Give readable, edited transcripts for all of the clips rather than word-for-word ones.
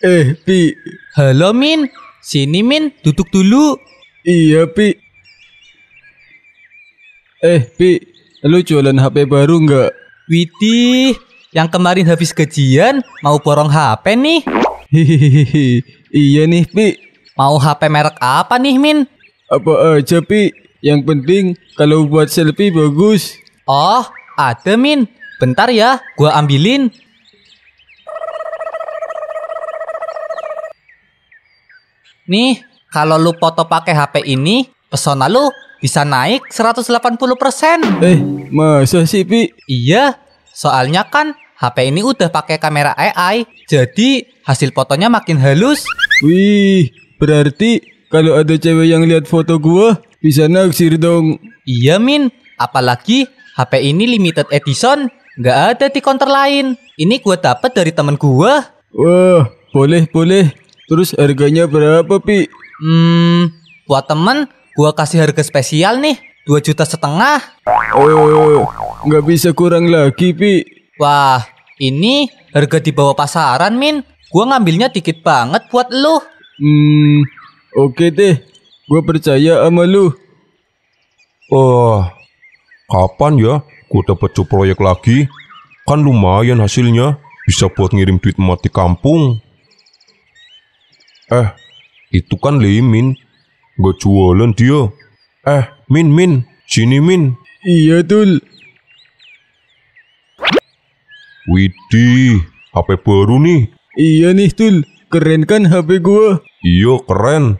Pi. Halo Min, sini Min, duduk dulu. Iya, Pi. Pi, lu jualan HP baru nggak? Widih, yang kemarin habis gajian mau borong HP nih. Hihihi. Iya nih, Pi. Mau HP merek apa nih Min? Apa aja, Pi. Yang penting kalau buat selfie bagus. Oh, ada Min. Bentar ya, gua ambilin. Nih, kalau lu foto pakai HP ini, pesona lu bisa naik 180%. Masa sih, Pi? Iya, soalnya kan HP ini udah pakai kamera AI, jadi hasil fotonya makin halus. Wih, berarti kalau ada cewek yang lihat foto gua, bisa naksir dong. Iya Min, apalagi HP ini limited edition, nggak ada di counter lain. Ini gua dapet dari temen gua. Wah, boleh. Terus harganya berapa, Pi? Buat temen, gua kasih harga spesial nih, 2,5 juta. Nggak bisa kurang lagi, Pi. Wah, ini harga di bawah pasaran Min. Gua ngambilnya dikit banget buat lu. Oke deh. Gua percaya sama lu. Kapan ya gue dapet proyek lagi? Kan lumayan hasilnya, bisa buat ngirim duit mati kampung. Itu kan Limin, gak jualan dia. Min, sini Min. Iya, Tul. Widih, HP baru nih. Iya nih, Tul. Keren kan HP gua? Iya, keren.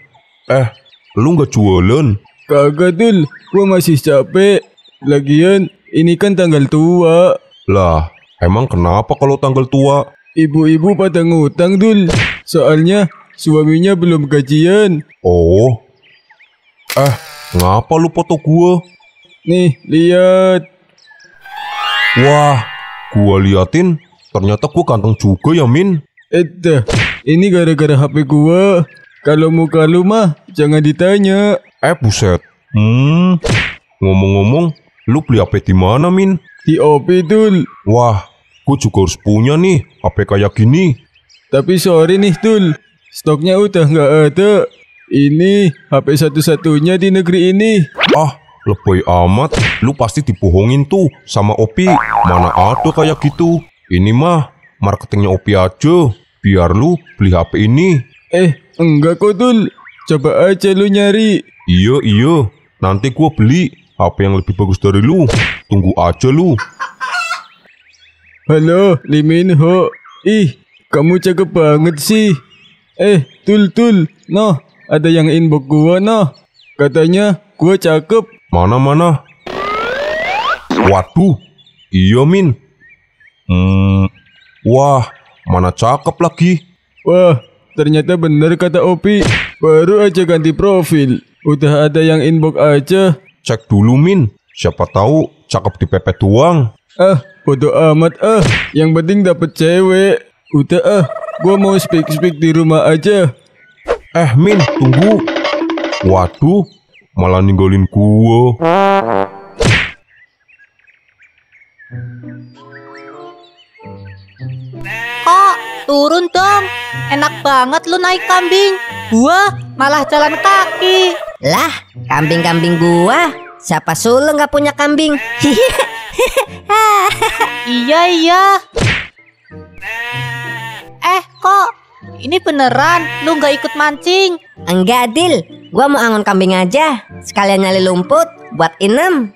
Lu gak jualan? Kagak, Tul. Gua masih capek. Lagian, ini kan tanggal tua. Lah, emang kenapa kalau tanggal tua? Ibu-ibu pada ngutang, Dul. Soalnya suaminya belum gajian. Oh. Ngapa lu foto gua? Nih, lihat. Wah, gua liatin, ternyata gua ganteng juga ya, Min. Ini gara-gara HP gua. Kalau muka lu mah, jangan ditanya. Buset. Ngomong-ngomong, lu beli HP di mana, Min? Di OP, Dul. Wah, gua juga harus punya nih, HP kayak gini. Tapi sorry nih, Dul. Stoknya udah nggak ada. Ini HP satu-satunya di negeri ini. Lebay amat. Lu pasti dibohongin tuh sama Opi. Mana ada kayak gitu. Ini mah marketingnya Opi aja, biar lu beli HP ini. Enggak kok, Dul. Coba aja lu nyari. Iya. Nanti gua beli HP yang lebih bagus dari lu. Tunggu aja lu. Halo, Liminho. Kamu cakep banget sih. Tul. Noh, ada yang inbox gua, noh. Katanya gua cakep. Mana? Waduh, iya Min. Wah, mana cakep lagi. Wah, ternyata bener kata Opi. Baru aja ganti profil, udah ada yang inbox aja. Cek dulu Min, siapa tahu cakep dipepet doang. Bodo amat Yang penting dapet cewek. Udah gua mau speak di rumah aja. Min, tunggu. Waduh, malah ninggalin gua. Kok turun dong? Enak banget lu naik kambing. Gua malah jalan kaki. Lah, kambing-kambing gua. Siapa suruh nggak punya kambing? Iya. Kok ini beneran lu nggak ikut mancing? Enggak, Dil. Gua mau angon kambing aja. Sekalian nyali lumput buat inem.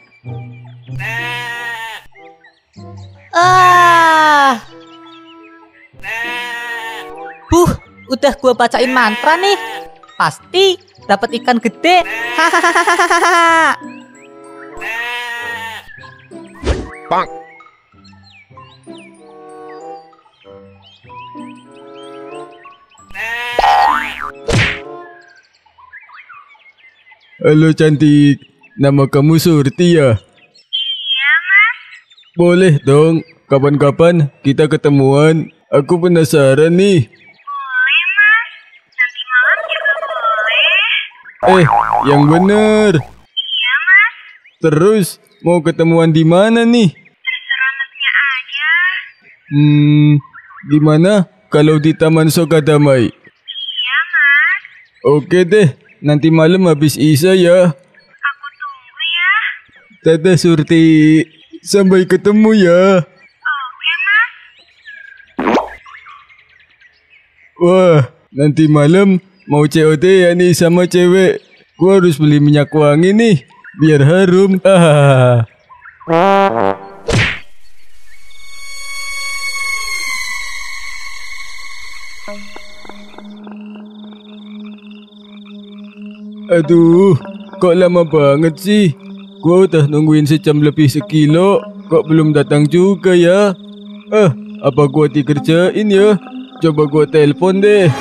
Udah gua bacain mantra nih. Pasti dapat ikan gede. Hahaha. Bang. Halo cantik, nama kamu Surti ya? Iya mas. Boleh dong, kapan-kapan kita ketemuan. Aku penasaran nih. Boleh mas. Nanti malam juga boleh. Yang bener. Iya mas. Terus mau ketemuan di mana nih? Terserah masnya aja. Gimana kalau di Taman Sokadamai? Iya, Mas. Oke deh, nanti malam habis Isya ya. Aku tunggu ya. Dadah Surti. Sampai ketemu ya. Oke, Mas. Wah, nanti malam mau COD ya nih sama cewek. Gua harus beli minyak wangi nih, biar harum. Aduh, kok lama banget sih? Gua udah nungguin sejam lebih sekilo, kok belum datang juga ya? Apa gua dikerjain ya? Coba gua telepon deh.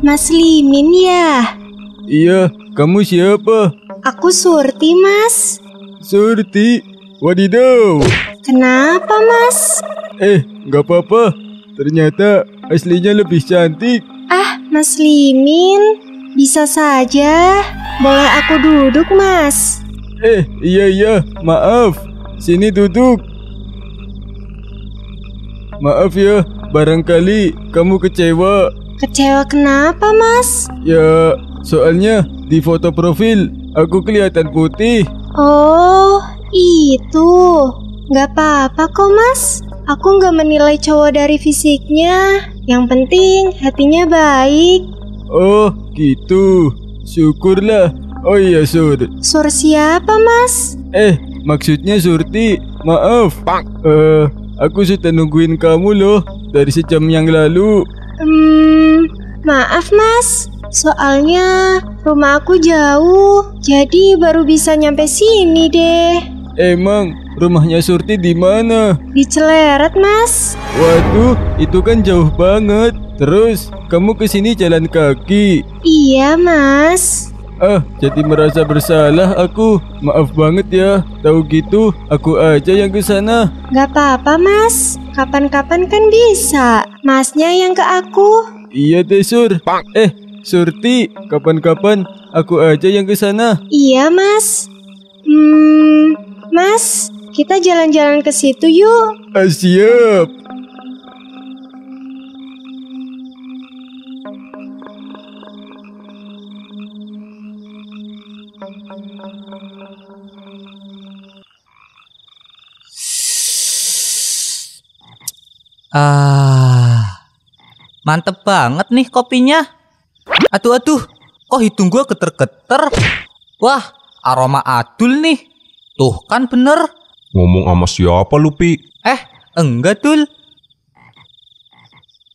Mas Limin ya? Iya, kamu siapa? Aku Surti, Mas. Surti? Wadidaw. Kenapa, Mas? Nggak apa-apa. Ternyata aslinya lebih cantik. Ah, Mas Limin, bisa saja. Boleh aku duduk, Mas? Iya, maaf. Sini duduk. Maaf ya, barangkali kamu kecewa. Kecewa kenapa, Mas? Ya, soalnya di foto profil aku kelihatan putih. Oh, itu. Nggak apa-apa kok, Mas. Aku nggak menilai cowok dari fisiknya. Yang penting hatinya baik. Oh, gitu. Syukurlah. Oh iya, Sur. Sur siapa, Mas? Maksudnya Surti. Maaf. Aku sudah nungguin kamu loh dari sejam yang lalu. Maaf, Mas. Soalnya rumah aku jauh, jadi baru bisa nyampe sini deh. Emang rumahnya Surti di mana? Di Celeret, Mas. Waduh, itu kan jauh banget. Terus kamu kesini jalan kaki? Iya, Mas. Jadi merasa bersalah aku. Maaf banget ya. Tahu gitu, aku aja yang ke sana. Gak apa-apa, Mas. Kapan-kapan kan bisa. Masnya yang ke aku. Iya deh, Sur. Surti, kapan-kapan aku aja yang ke sana. Iya, Mas. Mas, kita jalan-jalan ke situ yuk. Siap. Mantep banget nih kopinya. Aduh, kok hidung gua geter-geter. Wah, aroma adul nih. Tuh kan bener. Ngomong sama siapa lu, Pi? Enggak, Dul.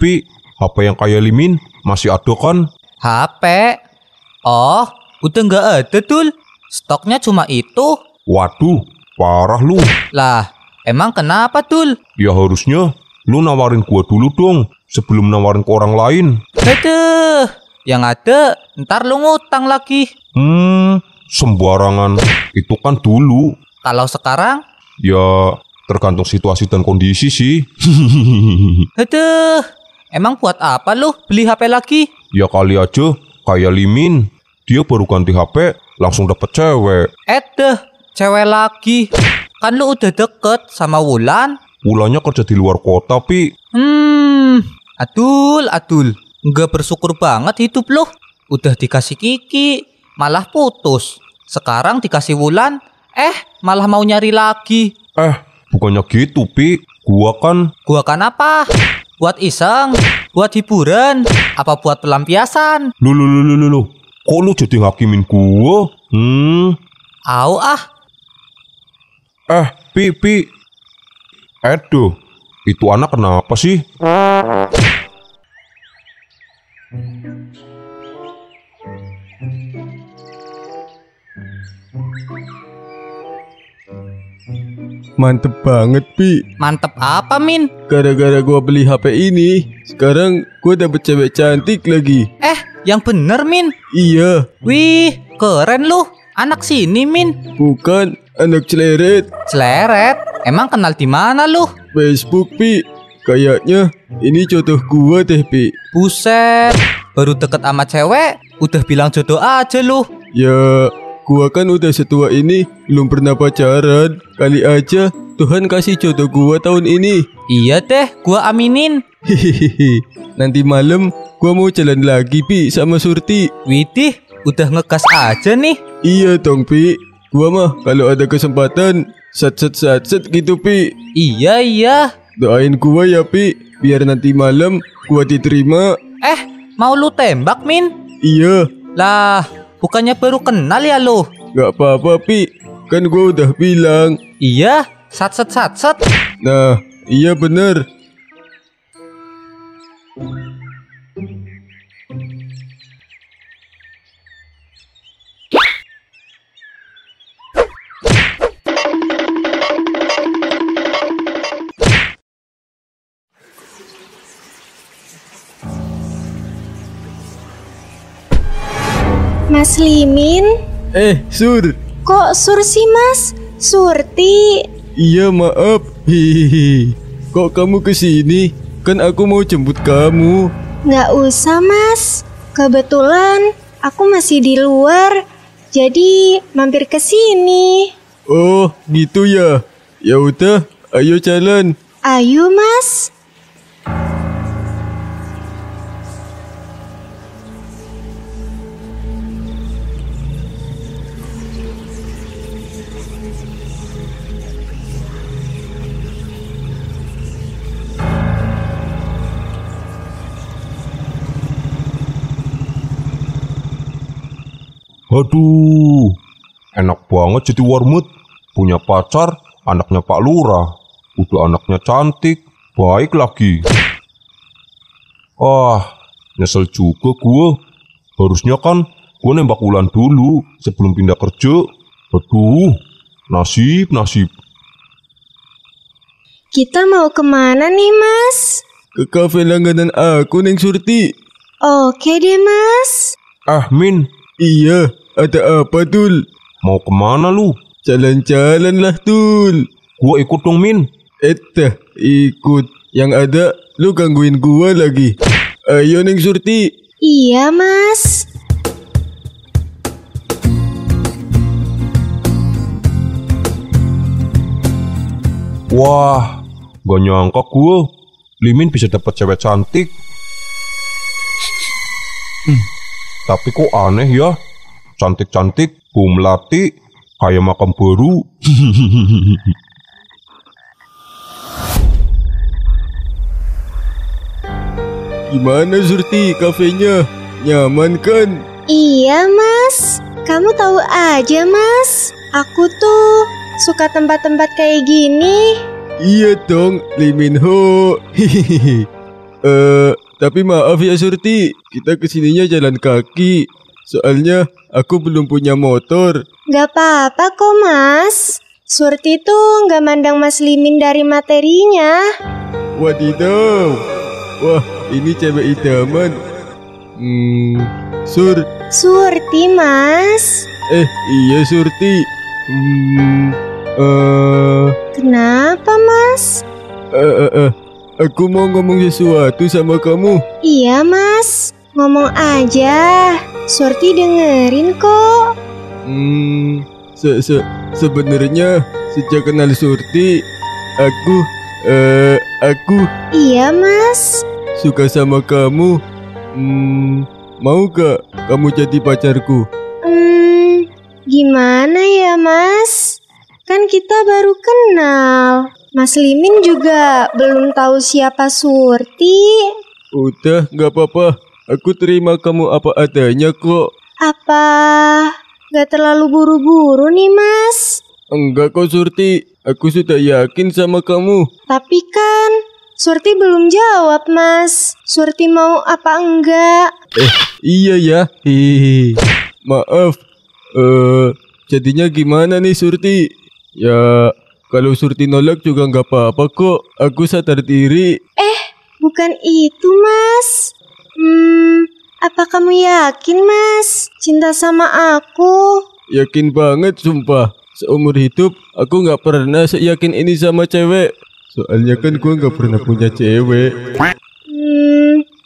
Pi, HP yang kayak Limin masih ada kan? HP? Oh, udah nggak ada, Dul. Stoknya cuma itu. Waduh, parah lu. Lah, emang kenapa, Dul? Ya harusnya lu nawarin gua dulu dong sebelum nawarin ke orang lain. Aduh, yang ada ntar lu ngutang lagi. Sembarangan. Itu kan dulu. Kalau sekarang? Ya, tergantung situasi dan kondisi sih. Aduh, emang buat apa lu beli HP lagi? Ya kali aja kayak Limin. Dia baru ganti HP langsung dapet cewek. Cewek lagi. Kan lu udah deket sama Wulan. Wulannya kerja di luar kota, Pi. Adul. Nggak bersyukur banget hidup lu. Udah dikasih Kiki, malah putus. Sekarang dikasih Wulan, malah mau nyari lagi. Bukannya gitu, Pi. Gua kan Apa? Buat iseng? Buat hiburan? Apa buat pelampiasan? Loh. Kok lu jadi ngakimin gua? Au ah. Pi. Aduh, itu anak kenapa sih? Mantep banget, Pi. Mantep apa, Min? Gara-gara gua beli HP ini, sekarang gua dapet cewek cantik lagi. Yang bener, Min. Iya. Wih, keren lu. Anak sini, Min. Bukan, anak Celeret. Celeret? Emang kenal di mana lu? Facebook, Pi. Kayaknya ini jodoh gua deh, Pi. Buset, baru deket sama cewek, udah bilang jodoh aja lu. Ya, gua kan udah setua ini belum pernah pacaran. Kali aja Tuhan kasih jodoh gua tahun ini. Iya teh, gua aminin. Hehehe. Nanti malam gua mau jalan lagi Pi sama Surti. Widih, udah ngegas aja nih. Iya dong Pi. Gua mah kalau ada kesempatan sat gitu Pi. Iya. Doain gua ya Pi, biar nanti malam gua diterima. Mau lu tembak, Min? Iya, Lah, bukannya baru kenal ya lu? gak apa-apa Pi. Kan gua udah bilang. Iya, sat. Nah, iya bener. Mas Limin? Sur. Kok Sur sih mas? Surti. Iya maaf. Hihihi. Kok kamu kesini? Kan aku mau jemput kamu. Nggak usah mas. Kebetulan aku masih di luar. Jadi mampir ke sini. Oh, gitu ya. Ya udah, ayo jalan. Ayo mas. Aduh, enak banget jadi warmut. Punya pacar, anaknya Pak Lurah. Udah anaknya cantik, baik lagi. Nyesel juga gue. Harusnya kan gue nembak Wulan dulu sebelum pindah kerja. Aduh, nasib. Kita mau kemana nih mas? Ke kafe langganan aku, Neng Surti. Oke deh mas. Min, Iya, ada apa Tul? mau kemana lu? Jalan-jalan lah Tul. Gue ikut dong, Min. Ikut. Yang ada lu gangguin gua lagi. Ayo Neng Surti. Iya mas. Wah, gak nyangka gue Limin bisa dapat cewek cantik. Tapi kok aneh ya, cantik-cantik, Bu Melati, kayak makam baru. Gimana Surti kafenya? Nyaman kan? Iya mas. Kamu tahu aja mas. Aku tuh suka tempat-tempat kayak gini. Iya dong, Lee Min Ho. Hihihi. Tapi maaf ya Surti, kita kesininya jalan kaki. Soalnya aku belum punya motor. Gak apa-apa kok mas. Surti tuh gak mandang Mas Limin dari materinya. Wadidaw. Wah, ini cewek idaman. Surti mas. Iya Surti. Kenapa mas? Aku mau ngomong sesuatu sama kamu. Iya mas. Ngomong aja. Surti dengerin kok. Sebenarnya sejak kenal Surti, aku Iya mas. suka sama kamu. Mau gak kamu jadi pacarku? Gimana ya mas? Kan kita baru kenal. Mas Limin juga belum tahu siapa Surti. Udah, gak apa-apa. Aku terima kamu apa adanya kok. Apa gak terlalu buru-buru nih mas? Enggak kok Surti. Aku sudah yakin sama kamu. Tapi kan Surti belum jawab mas. Surti mau apa enggak? Iya ya. Hihihi. Maaf. Jadinya gimana nih Surti? Ya, kalau Surti nolak juga nggak apa-apa kok. Aku sadar diri. Bukan itu mas. Apa kamu yakin mas cinta sama aku? Yakin banget sumpah. Seumur hidup aku nggak pernah seyakin ini sama cewek. Soalnya kan gue nggak pernah punya cewek.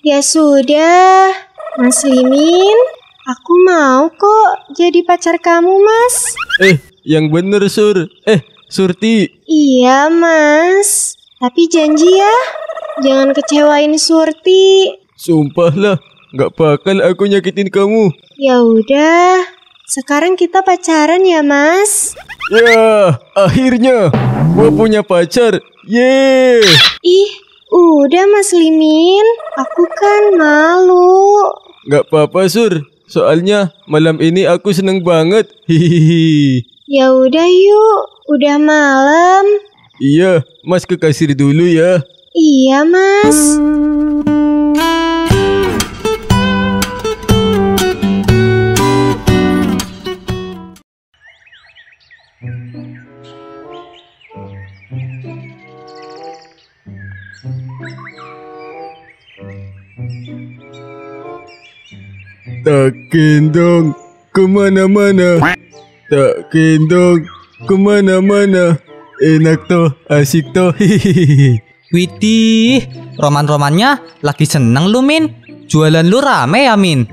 Ya sudah Mas Limin, aku mau kok jadi pacar kamu mas. Yang bener Surti. Iya mas. Tapi janji ya, jangan kecewain Surti. Sumpah lah, gak bakal aku nyakitin kamu. Ya udah, sekarang kita pacaran ya, Mas. Ya, akhirnya gua punya pacar. Yeay. Ih, udah Mas Limin, aku kan malu. Gak apa-apa Sur, soalnya malam ini aku seneng banget. Hihihi. Ya udah yuk, udah malam. Iya, Mas ke kasir dulu ya. Iya, Mas. Tak gendong kemana-mana. Tak gendong kemana-mana. Enak toh, asik toh. Hihihi. Widih, roman-romannya lagi seneng lu, Min. Jualan lu rame ya, Min?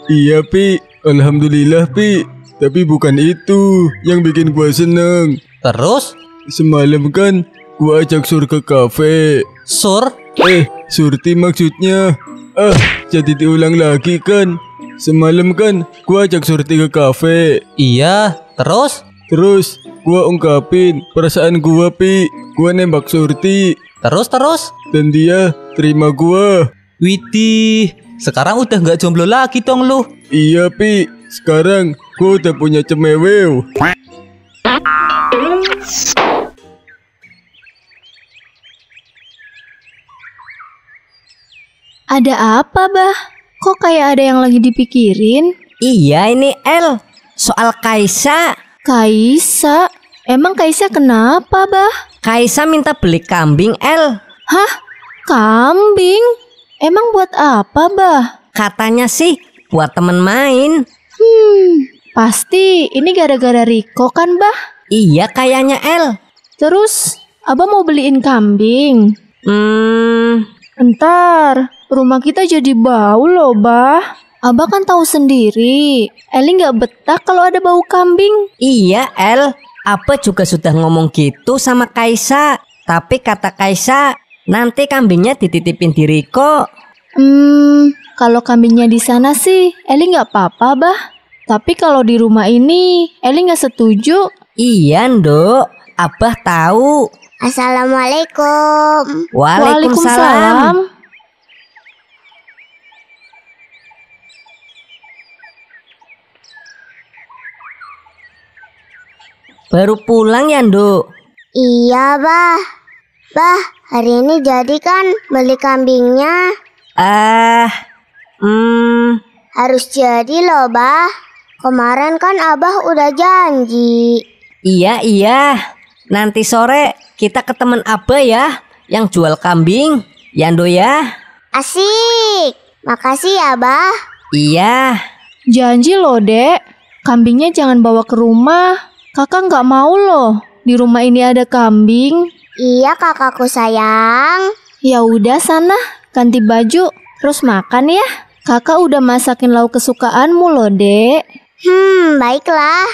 Iya Pi, alhamdulillah Pi. Tapi bukan itu yang bikin gua seneng. Terus, Semalam kan gua ajak Sur ke kafe. Sur, Surti maksudnya. Jadi diulang lagi kan. Semalam kan gua ajak Surti ke kafe. iya, Terus gua ungkapin perasaan gua Pi. Gua nembak Surti terus. dan dia terima gua. Widih, sekarang udah nggak jomblo lagi dong lu. Iya Pi, sekarang gua udah punya cemewew. Ada apa, Bah? Kok kayak ada yang lagi dipikirin? Iya ini El, soal Kaisa. Kaisa? Emang Kaisa kenapa, Bah? Kaisa minta beli kambing El. Hah? Kambing? Emang buat apa, Bah? Katanya sih buat temen main. Pasti ini gara-gara Riko kan, Bah? Iya kayaknya El. Terus, Abah mau beliin kambing? Entar, rumah kita jadi bau loh, Bah. Abah kan tahu sendiri, Eli nggak betah kalau ada bau kambing. Iya El, Abah juga sudah ngomong gitu sama Kaisa. Tapi kata Kaisa, nanti kambingnya dititipin di Riko. Kalau kambingnya di sana sih, Eli nggak apa-apa, Bah. Tapi kalau di rumah ini, Eli nggak setuju. Iya Nduk, Abah tahu. Assalamualaikum. Waalaikumsalam. Baru pulang ya Nduk? Iya, Bah. Bah, hari ini jadi kan beli kambingnya? Harus jadi loh, Bah. Kemarin kan Abah udah janji. Iya. Nanti sore kita ke temen Abah ya, yang jual kambing. Ya Nduk ya? Asik. Makasih ya, Bah. Iya. Janji loh, Dek. Kambingnya jangan bawa ke rumah. Kakak nggak mau loh. Di rumah ini ada kambing. Iya, kakakku sayang. Ya udah sana, ganti baju, terus makan ya. Kakak udah masakin lauk kesukaanmu loh, Dek. Baiklah.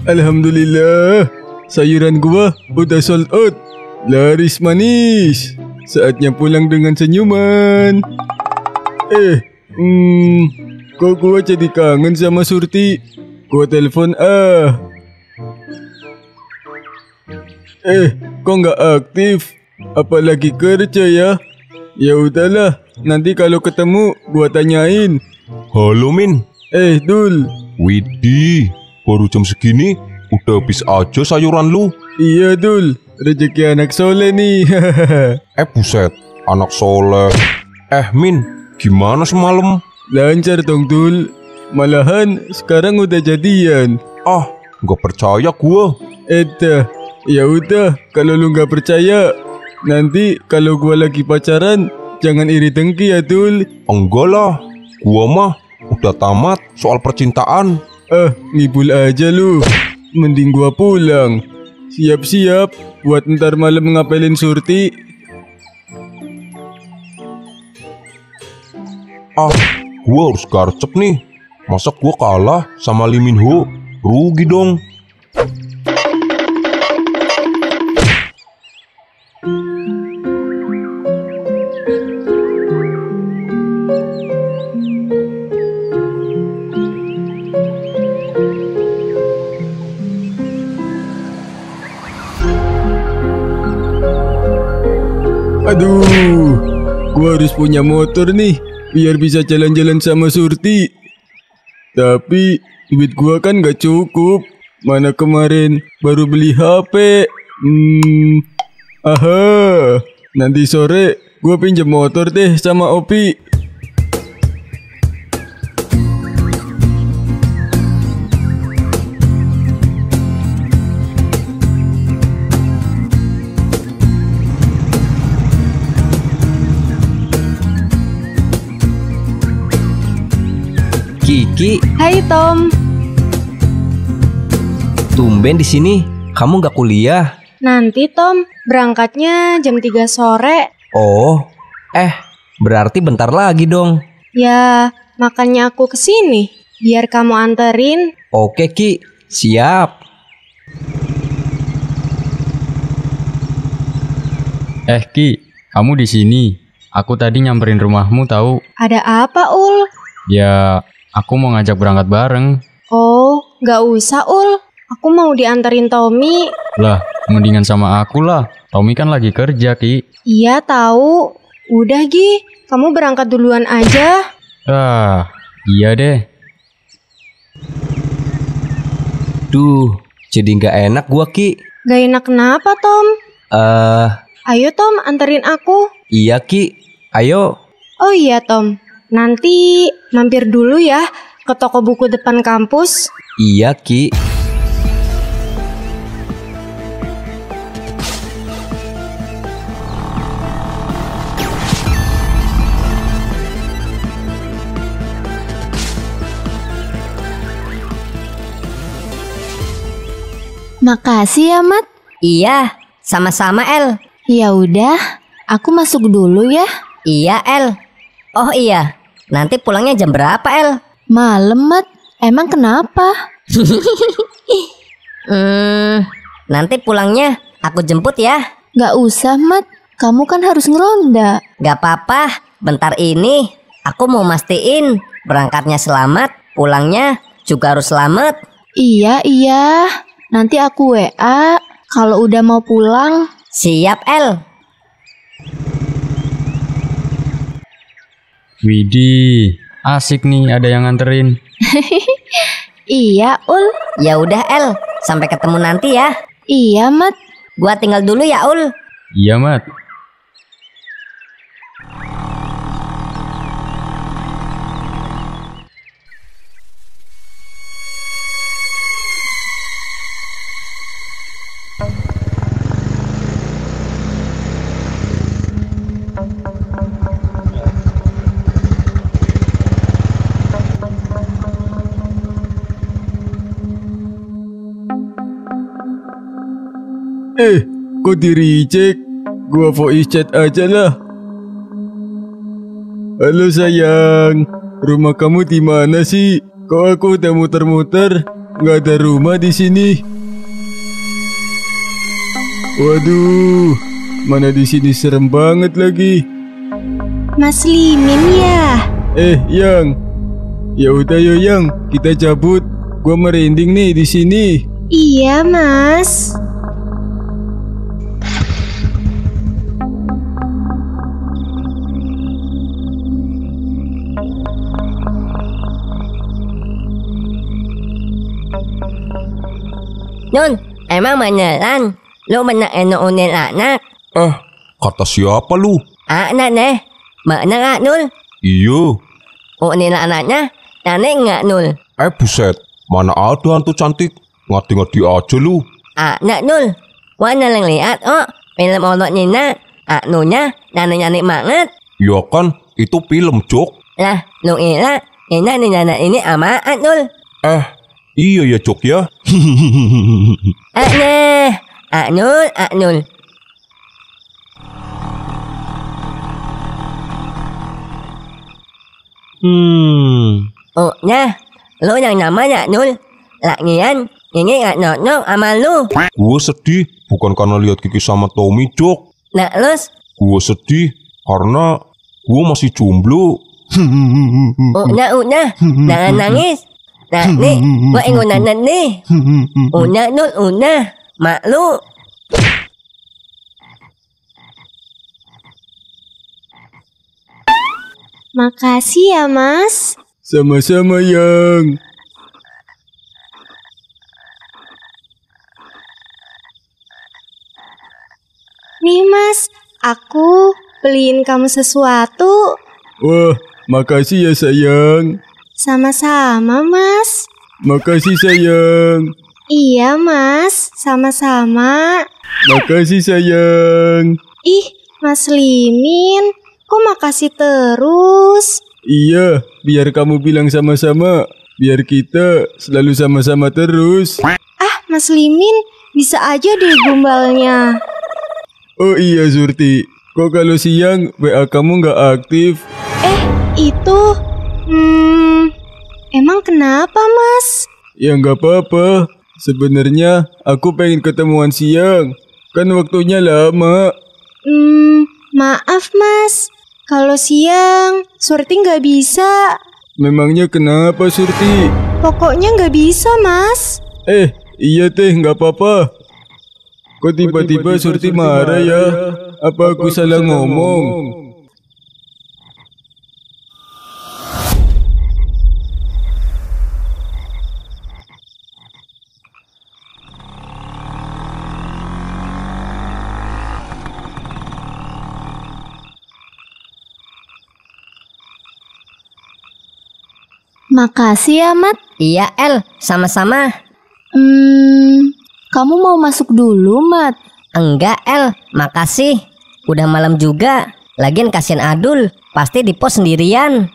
Alhamdulillah, sayuran gua udah sold out. Laris manis. Saatnya pulang dengan senyuman. Kok gua jadi kangen sama Surti? Gua telepon kok nggak aktif? Apalagi kerja ya? Ya udahlah, nanti kalau ketemu gua tanyain. Halo Min. Dul. Widih, baru jam segini udah habis aja sayuran lu. Iya Dul, rezeki anak soleh nih. Buset, anak soleh. Min, gimana semalam? Lancar dong Dul. Malahan sekarang udah jadian. Nggak percaya gua. Ya udah, kalau lu nggak percaya, nanti kalau gua lagi pacaran, jangan iri dengki ya Dul. Enggak lah, gua mah udah tamat soal percintaan. Ngibul aja lu. Mending gua pulang. Siap-siap buat ntar malam ngapelin Surti. Gua harus garcep nih. Masa gua kalah sama Lee Min Ho? rugi dong. Aduh, gua harus punya motor nih, biar bisa jalan-jalan sama Surti. Tapi duit gua kan gak cukup. Mana kemarin baru beli HP. Aha, nanti sore gua pinjam motor deh sama Opi. Kiki, Hai Tom, tumben di sini. Kamu nggak kuliah? nanti Tom, berangkatnya jam 3 sore. Oh, berarti bentar lagi dong. Ya, makanya aku kesini, biar kamu anterin. Oke Ki, siap. Ki, kamu di sini. Aku tadi nyamperin rumahmu tahu. Ada apa, Ul? Ya, aku mau ngajak berangkat bareng. Oh, gak usah, Ul. Aku mau dianterin Tommy. Lah, mendingan sama aku lah. Tommy kan lagi kerja, Ki. Iya, tahu. Udah, Gi. Kamu berangkat duluan aja. Iya deh. Duh, jadi nggak enak gua Ki. Gak enak kenapa, Tom? Ayo, Tom, anterin aku. Iya Ki, ayo. Oh iya, Tom. Nanti mampir dulu ya ke toko buku depan kampus. Iya Ki. Makasih ya, Mat. Iya, sama-sama El. Ya udah, aku masuk dulu ya. Iya El. Oh iya, nanti pulangnya jam berapa El? Malam, Mat. Emang kenapa? Nanti pulangnya aku jemput ya. Gak usah, Mat. Kamu kan harus ngeronda. Gak apa-apa, bentar ini aku mau mastiin berangkatnya selamat, pulangnya juga harus selamat. Iya. Nanti aku WA kalau udah mau pulang. Siap El. Widih, asik nih ada yang nganterin. Iya, Ul. Ya udah El, sampai ketemu nanti ya. Iya, Mat. Gua tinggal dulu ya Ul. Iya, Mat. Kok di-reject? Gua voice chat aja lah. Halo sayang, rumah kamu di mana sih? Kok aku udah muter-muter, nggak ada rumah di sini. Waduh, mana di sini serem banget lagi. Mas Limin ya? Yang. Ya udah yo Yang, kita cabut. Gua merinding nih di sini. Iya, Mas. Nun, emang beneran lu menuunin anak? Kata siapa lu? Anak nih, bener gak Nul? Iya. Unin anaknya, aneh gak Nul? Buset, mana ada hantu cantik? Ngadi-ngadi aja lu. Anak Nul, gua nalang liat film Olok Nina. Nunya nyanyi banget. Ya kan, itu film Jok. Lah, lu ira, ini amaan Nul? Iya ya Jok ya. Nul. Oh, lu yang namanya Nul. Lagian, ini gak nyok sama lu. Gue sedih bukan karena lihat Kiki sama Tommy, Jok. Nah, lus? Gue sedih karena gue masih jomblo. Una, jangan nangis. Nah, nih, gue ingunanan nih. Una, mak lu. Makasih ya, Mas. Sama-sama, Yang. Nih, Mas, aku beliin kamu sesuatu. Wah, makasih ya sayang. Sama-sama, Mas. Makasih sayang. Iya, Mas. Sama-sama. Makasih sayang. Ih, Mas Limin, kok makasih terus? Iya, biar kamu bilang sama-sama. Biar kita selalu sama-sama terus. Ah, Mas Limin, bisa aja deh gombalnya. Oh iya Surti, kok kalau siang WA kamu nggak aktif? Itu, emang kenapa, Mas? Ya nggak apa-apa. Sebenarnya aku pengen ketemuan siang. Kan waktunya lama. Maaf, Mas. Kalau siang, Surti nggak bisa. Memangnya kenapa Surti? Pokoknya nggak bisa, Mas. Iya teh, nggak apa-apa. Kok tiba-tiba Surti marah ya? Apa aku salah ngomong? Makasih ya, Mat. Iya, El, sama-sama. Kamu mau masuk dulu, Mat? Enggak, El, makasih. Udah malam juga. Lagian kasihan Adul, pasti di pos sendirian.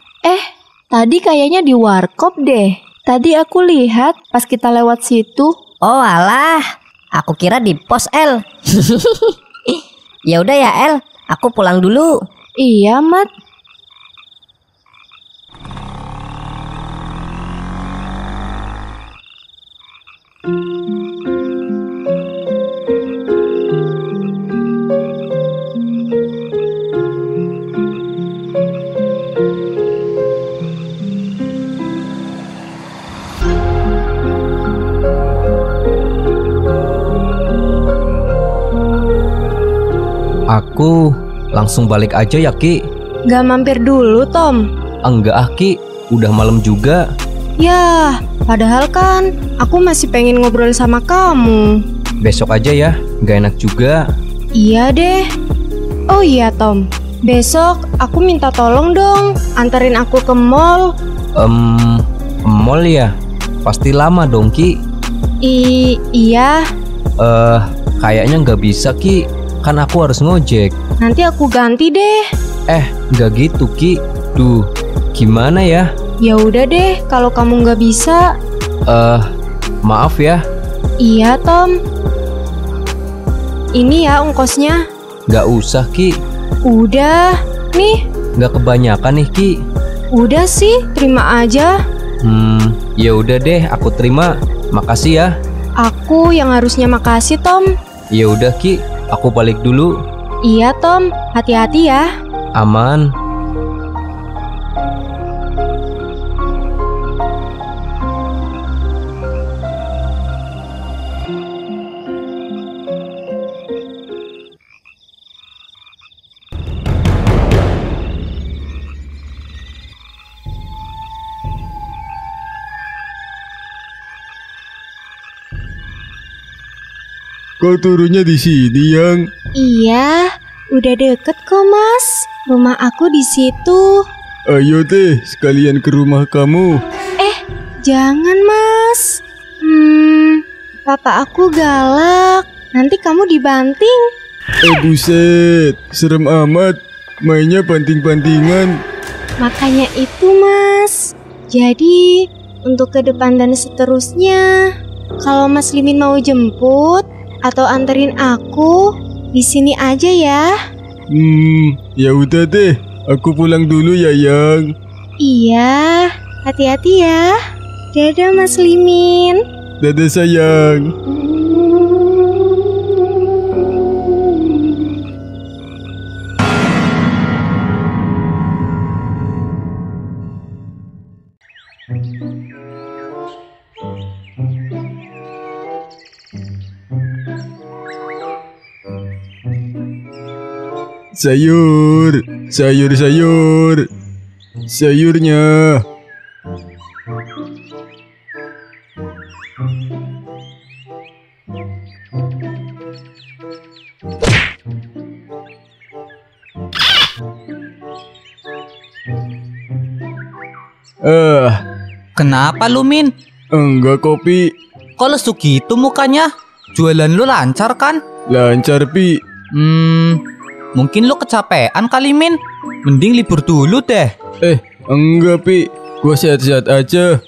Tadi kayaknya di warkop deh. Tadi aku lihat pas kita lewat situ. Oh alah, aku kira di pos, El. Ya udah ya, El, aku pulang dulu. Iya, Mat. Aku langsung balik aja ya, Ki. Nggak mampir dulu, Tom? Enggak ah, Ki. Udah malam juga. Ya, padahal kan aku masih pengen ngobrol sama kamu. Besok aja ya, nggak enak juga. Iya deh. Oh iya, Tom. Besok aku minta tolong dong, anterin aku ke mall. Mall ya? Pasti lama dong, Ki. Iya. Kayaknya nggak bisa, Ki. Kan aku harus ngojek. Nanti aku ganti deh. Nggak gitu, Ki. Duh, gimana ya? Ya udah deh, kalau kamu nggak bisa. Maaf ya. Iya, Tom. Ini ya ongkosnya. Nggak usah, Ki. Udah, nih. Nggak kebanyakan nih, Ki. Udah sih, terima aja. Ya udah deh, aku terima. Makasih ya. Aku yang harusnya makasih, Tom. Ya udah, Ki. Aku balik dulu. Iya, Tom. Hati-hati ya. Aman. Kok turunnya di sini, Yang? Iya, udah deket kok, Mas. Rumah aku di situ. Ayo deh, sekalian ke rumah kamu. Jangan, Mas. Papa aku galak. Nanti kamu dibanting. Buset, serem amat. Mainnya banting-bantingan. Makanya itu, Mas. Jadi, untuk ke depan dan seterusnya, kalau Mas Limin mau jemput atau anterin aku, di sini aja ya. Ya udah deh. Aku pulang dulu ya, Yang. Iya, hati-hati ya. Dadah, Mas Limin. Dadah sayang. Sayur, sayur, sayur. Sayurnya. Kenapa lu, Min? Enggak kopi. Kok lesu gitu mukanya? Jualan lu lancar kan? Lancar, Pi. Mungkin lu kecapean kali, Min. Mending libur dulu deh. Enggak, Pi. Gua sehat-sehat aja.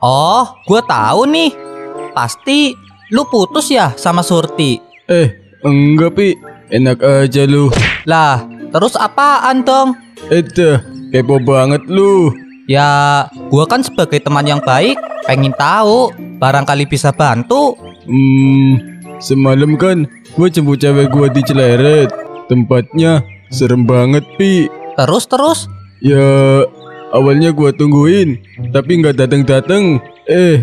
Oh, gua tahu nih. Pasti lu putus ya sama Surti. Enggak, Pi. Enak aja lu. Lah, terus apaan dong? Kepo banget lu. Ya, gua kan sebagai teman yang baik pengen tahu, barangkali bisa bantu. Semalam kan gua jemput cewek gua di Celeret. Tempatnya serem banget, Pi. Terus? Ya, awalnya gua tungguin, tapi nggak datang-datang.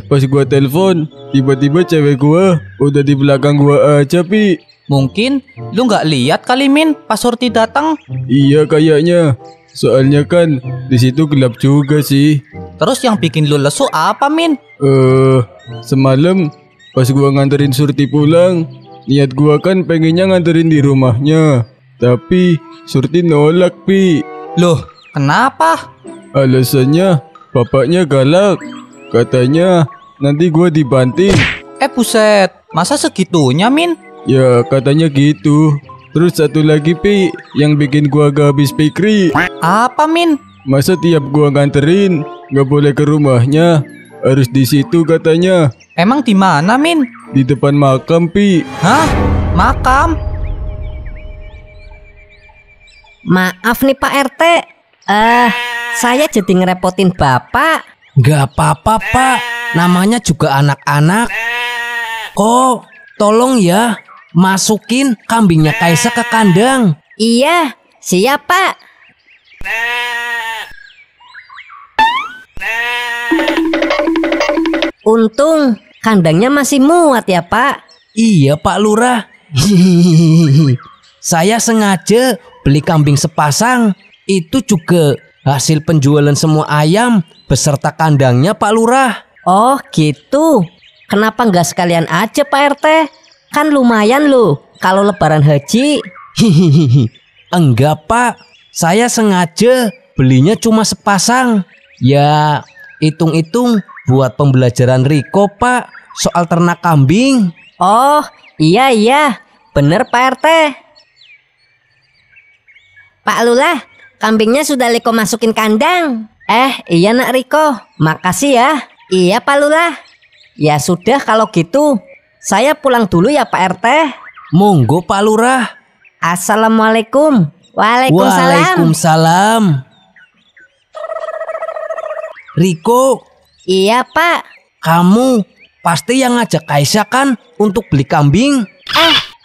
Pas gua telepon, tiba-tiba cewek gua udah di belakang gua aja, Pi. Mungkin lu nggak lihat kali, Min, pas Surti datang. Iya kayaknya. Soalnya kan di situ gelap juga sih. Terus yang bikin lu lesu apa, Min? Semalam pas gua nganterin Surti pulang, niat gua kan pengennya nganterin di rumahnya. Tapi Surti nolak, Pi. Loh, kenapa? Alasannya bapaknya galak. Katanya nanti gua dibanting. Buset, masa segitunya, Min? Ya katanya gitu. Terus satu lagi, Pi, yang bikin gua gak habis pikir. Apa, Min? Masa tiap gua nganterin gak boleh ke rumahnya, harus di situ katanya. Emang di mana, Min? Di depan makam, Pi. Hah? Makam? Maaf nih Pak RT. Saya jadi ngerepotin Bapak. Gak apa-apa Pak, namanya juga anak-anak. Kok tolong ya, masukin kambingnya Kaisa ke kandang. Iya, siap Pak. Untung kandangnya masih muat ya Pak. Iya Pak Lurah. Saya sengaja beli kambing sepasang. Itu juga hasil penjualan semua ayam beserta kandangnya Pak Lurah. Oh gitu. Kenapa nggak sekalian aja Pak RT? Kan lumayan loh kalau lebaran haji. Enggak Pak, saya sengaja belinya cuma sepasang. Ya hitung-hitung buat pembelajaran Riko Pak, soal ternak kambing. Oh iya, bener Pak RT. Pak Lurah, kambingnya sudah Riko masukin kandang. Iya nak Riko, makasih ya. Iya Pak Lurah. Ya sudah kalau gitu, saya pulang dulu ya Pak RT. Monggo Pak Lurah. Assalamualaikum. Waalaikumsalam. Waalaikumsalam. Riko. Iya Pak. Kamu pasti yang ngajak Kaisa kan untuk beli kambing?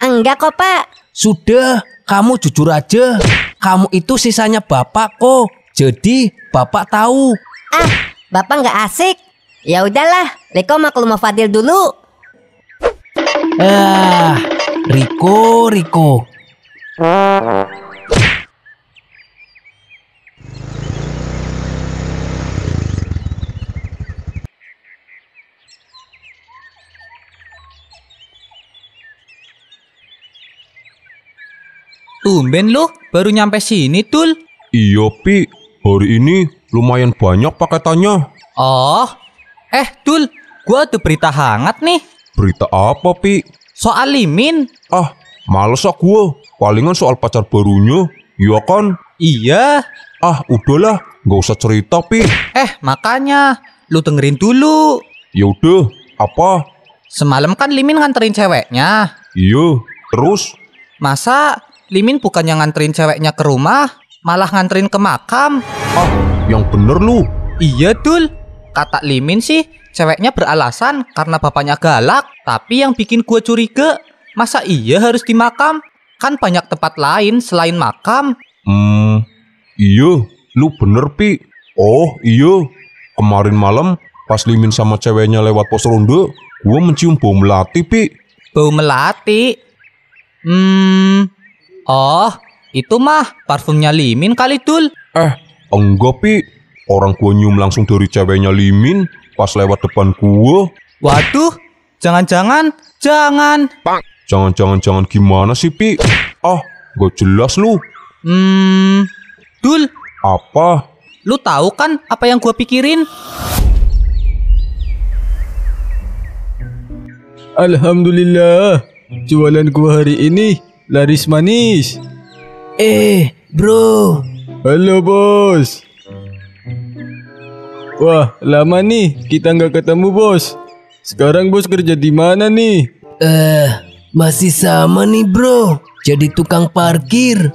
Enggak kok Pak. Sudah, kamu jujur aja. Kamu itu sisanya Bapak kok. Jadi Bapak tahu. Bapak nggak asik. Ya udahlah, Riko maklum Fadil dulu. Riko. Tumben lu baru nyampe sini, Tul. Iya, Pi. Hari ini lumayan banyak paketannya. Oh, Tul, gua ada berita hangat nih. Berita apa, Pi? Soal Limin. Males gua. Palingan soal pacar barunya. Iya kan? Iya. Udahlah, nggak usah cerita, Pi. Makanya lu dengerin dulu. Yaudah, apa? Semalam kan Limin nganterin ceweknya. Iya, terus? Masa Limin bukannya nganterin ceweknya ke rumah, malah nganterin ke makam? Yang bener lu. Iya, Dul. Kata Limin sih, ceweknya beralasan karena bapaknya galak. Tapi yang bikin gue curiga, masa iya harus di makam? Kan banyak tempat lain selain makam. Iya, lu bener Pi. Oh iya, kemarin malam pas Limin sama ceweknya lewat pos ronde, gue mencium bau melati Pi. Bau melati? Oh, itu mah parfumnya Limin kali Dul. Enggak Pi, orang gue nyium langsung dari ceweknya Limin pas lewat depan gue. Waduh, jangan. Jangan gimana sih Pi? Gak jelas lu. Dul, apa? Lu tahu kan apa yang gue pikirin? Alhamdulillah, jualan gua hari ini laris manis. Bro. Halo bos. Wah, lama nih kita nggak ketemu bos. Sekarang bos kerja di mana nih? Masih sama nih bro, jadi tukang parkir.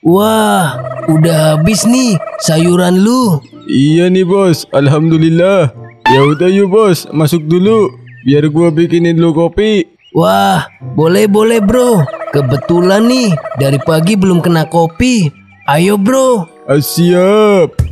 Wah, udah habis nih sayuran lu. Iya nih bos, alhamdulillah. Ya udah yuk bos, masuk dulu. Biar gua bikinin lu kopi. Wah, boleh bro. Kebetulan nih, dari pagi belum kena kopi. Ayo bro. Siap.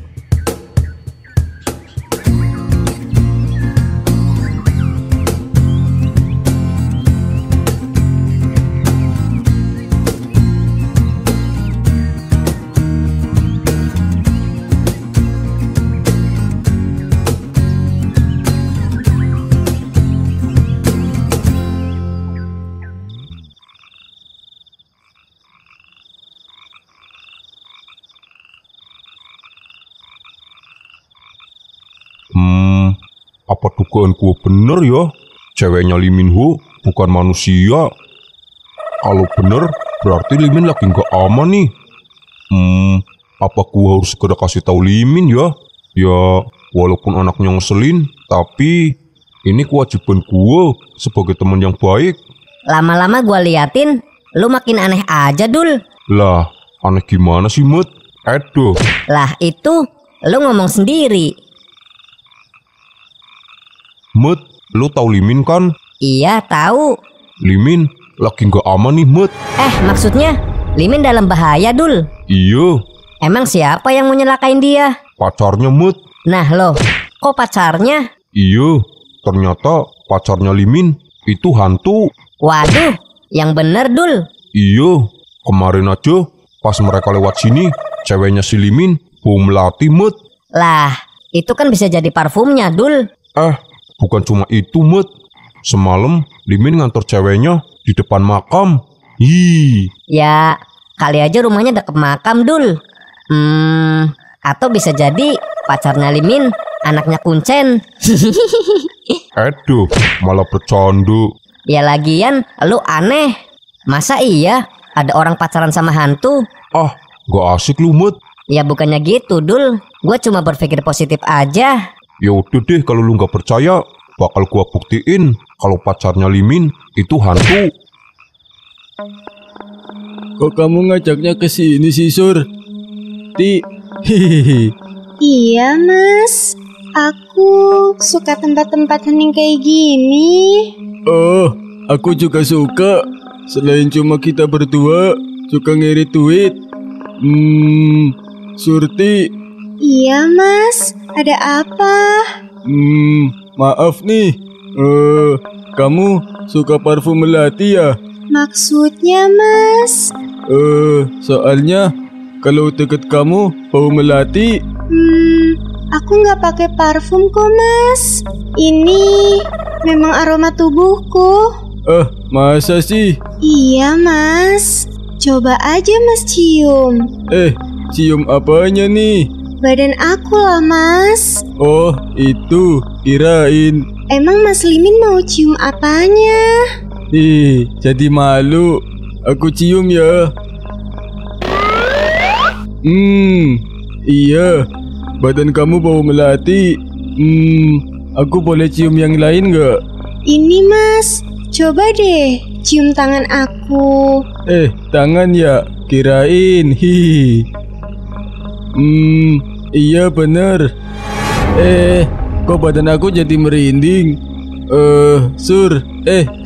Apa dugaan gua bener ya? Ceweknya Limin Ho bukan manusia. Kalau bener, berarti Limin lagi nggak aman nih. Apa gua harus segera kasih tahu Limin ya? Ya, walaupun anaknya ngeselin, tapi ini kewajiban gua sebagai teman yang baik. Lama-lama gua liatin, lu makin aneh aja Dul. Lah, aneh gimana sih Mut? Edo. Lah itu, lu ngomong sendiri. Mut, lu tahu Limin kan? Iya tahu. Limin lagi nggak aman nih Mut. Maksudnya Limin dalam bahaya Dul? Iya. Emang siapa yang mau nyelakain dia? Pacarnya Mut. Nah loh, kok pacarnya? Iya, ternyata pacarnya Limin itu hantu. Waduh, yang bener Dul. Iya, kemarin aja pas mereka lewat sini, ceweknya si Limin bau melati Mut. Lah, itu kan bisa jadi parfumnya Dul. Bukan cuma itu Mut. Semalam Limin ngantor ceweknya di depan makam. Ya, kali aja rumahnya deket makam Dul. Atau bisa jadi pacarnya Limin anaknya Kuncen. Aduh, malah bercanda. Ya lagian lu aneh. Masa iya ada orang pacaran sama hantu? Gak asik lu Mut. Ya bukannya gitu Dul. Gue cuma berpikir positif aja. Ya udah deh, kalau lu nggak percaya, bakal gua buktiin kalau pacarnya Limin itu hantu. Kok kamu ngajaknya ke sini sih Sur? Iya mas, aku suka tempat-tempat hening kayak gini. Oh, aku juga suka. Selain cuma kita berdua, suka ngirit duit. Surti. Iya mas, ada apa? Maaf nih. Kamu suka parfum melati ya? Maksudnya mas? Soalnya kalau deket kamu bau melati. Aku nggak pakai parfum kok mas. Ini memang aroma tubuhku. Masa sih? Iya mas. Coba aja mas cium. Cium apanya nih? Badan aku lah mas. Oh itu, kirain. Emang Mas Limin mau cium apanya? Jadi malu. Aku cium ya. Iya, badan kamu bau melati. Aku boleh cium yang lain gak? Ini mas, coba deh cium tangan aku. Tangan ya? Kirain. Iya bener. kok badan aku jadi merinding.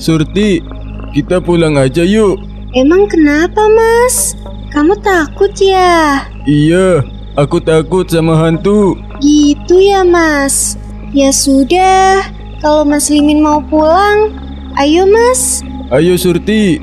Surti, kita pulang aja yuk. Emang kenapa, Mas? Kamu takut ya? Iya, aku takut sama hantu. Gitu ya, Mas. Ya sudah, kalau Mas Limin mau pulang, ayo Mas. Ayo Surti.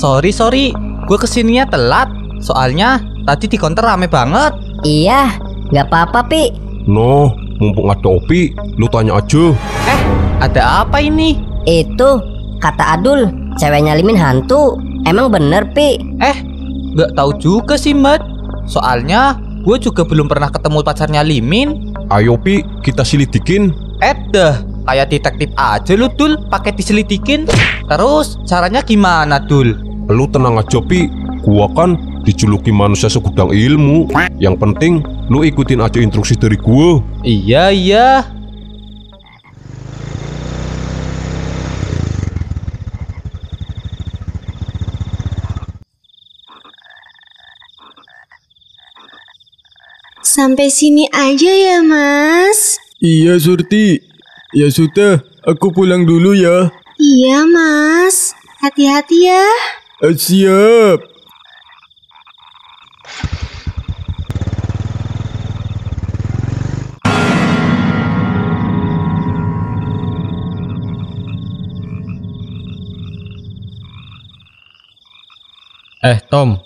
Sorry, gue kesininya telat. Soalnya tadi di konter rame banget. Iya, nggak apa-apa, Pi. Noh, mumpung ada Opi, lu tanya aja. Ada apa ini? Itu, kata Adul, ceweknya Limin hantu. Emang bener, Pi? Nggak tahu juga sih, Mat. Soalnya gue juga belum pernah ketemu pacarnya Limin. Ayo Pi, kita selidikin. Kayak detektif aja lu, Dul, pakai diselidikin. Terus caranya gimana, Dul? Lu tenang aja Pi, gua kan dijuluki manusia segudang ilmu. Yang penting lu ikutin aja instruksi dari gua. Iya. Sampai sini aja ya, Mas. Iya Surti. Ya sudah, aku pulang dulu ya. Iya, Mas. Hati-hati ya. Siap. Tom,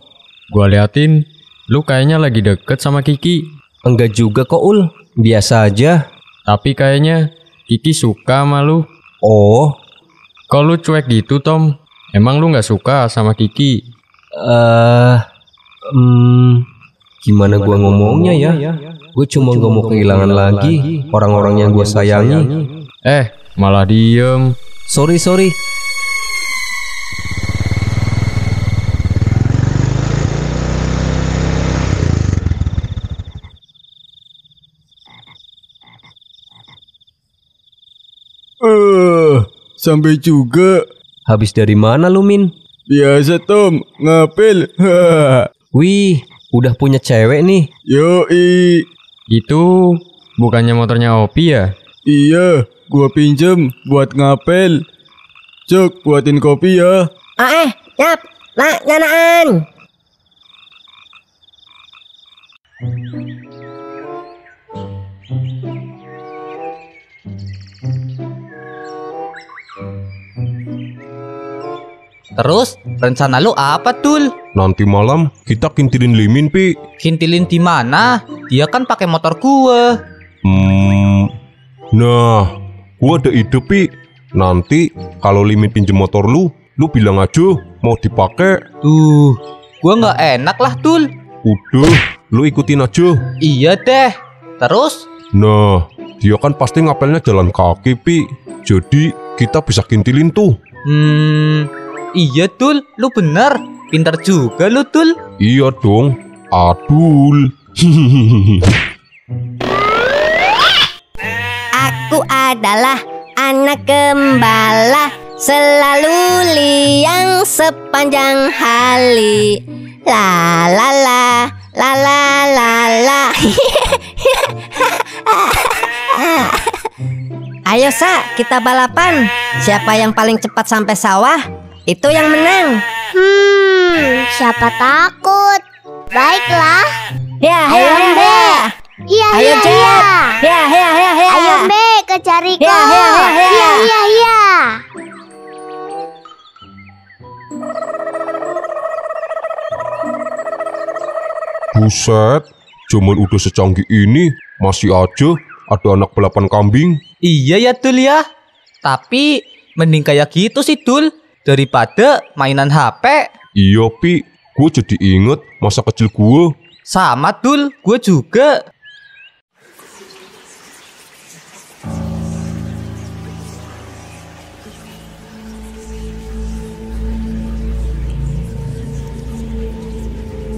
gua liatin lu kayaknya lagi deket sama Kiki. Enggak juga kok, Ul. Biasa aja. Tapi kayaknya Kiki suka sama lu. Oh, Kok lu cuek gitu, Tom? Emang lu gak suka sama Kiki? gimana gua ngomongnya ya? Gue cuma gak mau kehilangan lagi orang-orang yang gue sayangi. Malah diem. Sorry. Sampai juga. Habis dari mana lu, Min? Biasa Tom, ngapel. Wih, udah punya cewek nih. Yoi. Itu bukannya motornya Opi ya? Iya, gua pinjem buat ngapel. Cok, buatin kopi ya. Yap, nyanaan. Terus rencana lu apa, Dul? Nanti malam kita kintilin Limin, Pi. Kintilin di mana? Dia kan pakai motor gua. Nah, gua ada ide, Pi. Nanti kalau Limin pinjem motor lu bilang aja mau dipakai. Gua nggak enak lah, Dul. Udah, lu ikutin aja. Iya deh. Terus? Nah, dia kan pasti ngapelnya jalan kaki, Pi. Jadi kita bisa kintilin tuh. Iya, Dul. Lu bener. Pintar juga lu, Dul. Iya dong, Adul. Aku adalah anak gembala, selalu liang sepanjang hari. La la la la la la la. Ayo Sa, kita balapan. Siapa yang paling cepat sampai sawah, itu yang menang. Siapa takut? Baiklah. Ya, Ayo Mbe. Iya. Ayo Jet. Ya. Ayo Mbe, kejar Riko. Ya. Iya. Buset, zaman udah secanggih ini masih aja ada anak balapan kambing. Iya ya, Dul ya. Tapi mending kayak gitu sih, Dul, daripada mainan HP. Iya, Pi. Gue jadi inget masa kecil gue. Sama, Dul. Gue juga.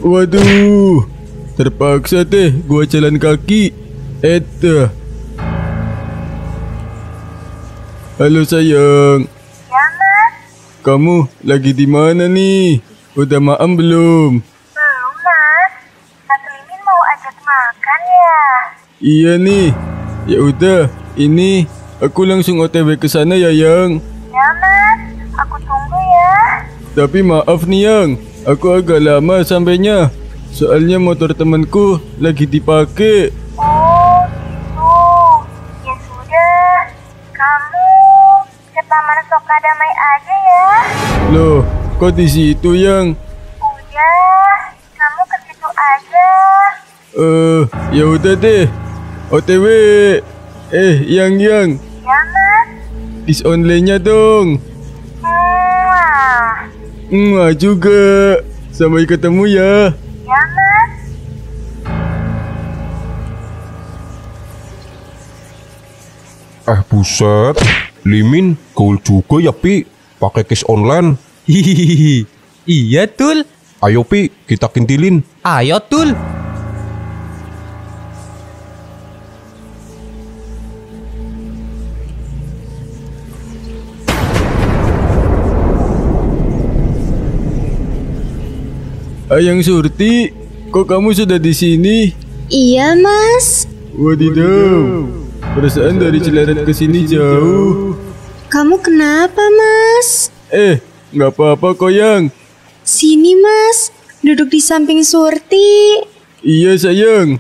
Waduh, terpaksa deh gua jalan kaki. Halo sayang. Ya Mas. kamu lagi di mana nih? Udah maam belum? Belum, Mas. Mas Limin mau ajak makan ya? Iya nih. Ya udah, ini aku langsung OTW ke sana ya, Yang. Ya, Mas. Aku tunggu ya. Tapi maaf nih, Yang. Aku agak lama sampainya. Soalnya motor temanku lagi dipakai. Oh, gitu. Ya sudah. Kamu ke Taman Sokadamai aja ya. Loh, kok di situ, Yang? Udah, kamu ke situ aja. Ya udah deh. OTW. Yang. Ya, Mas. Kiss online-nya dong. Mwah. Juga. Sampai ketemu ya. Ya, Mas. Buset. Limin gaul juga ya, Pi. Pakai cash online. Hihihi. Iya, Tul. Ayo, Pi, kita kintilin. Ayo, Tul. Ayang Surti, kok kamu sudah di sini? Iya, Mas. Wadidaw, perasaan dari Cilerat ke sini jauh. Kamu kenapa, Mas? Nggak apa-apa kok, Yang. Sini, Mas. Duduk di samping Surti. Iya, sayang.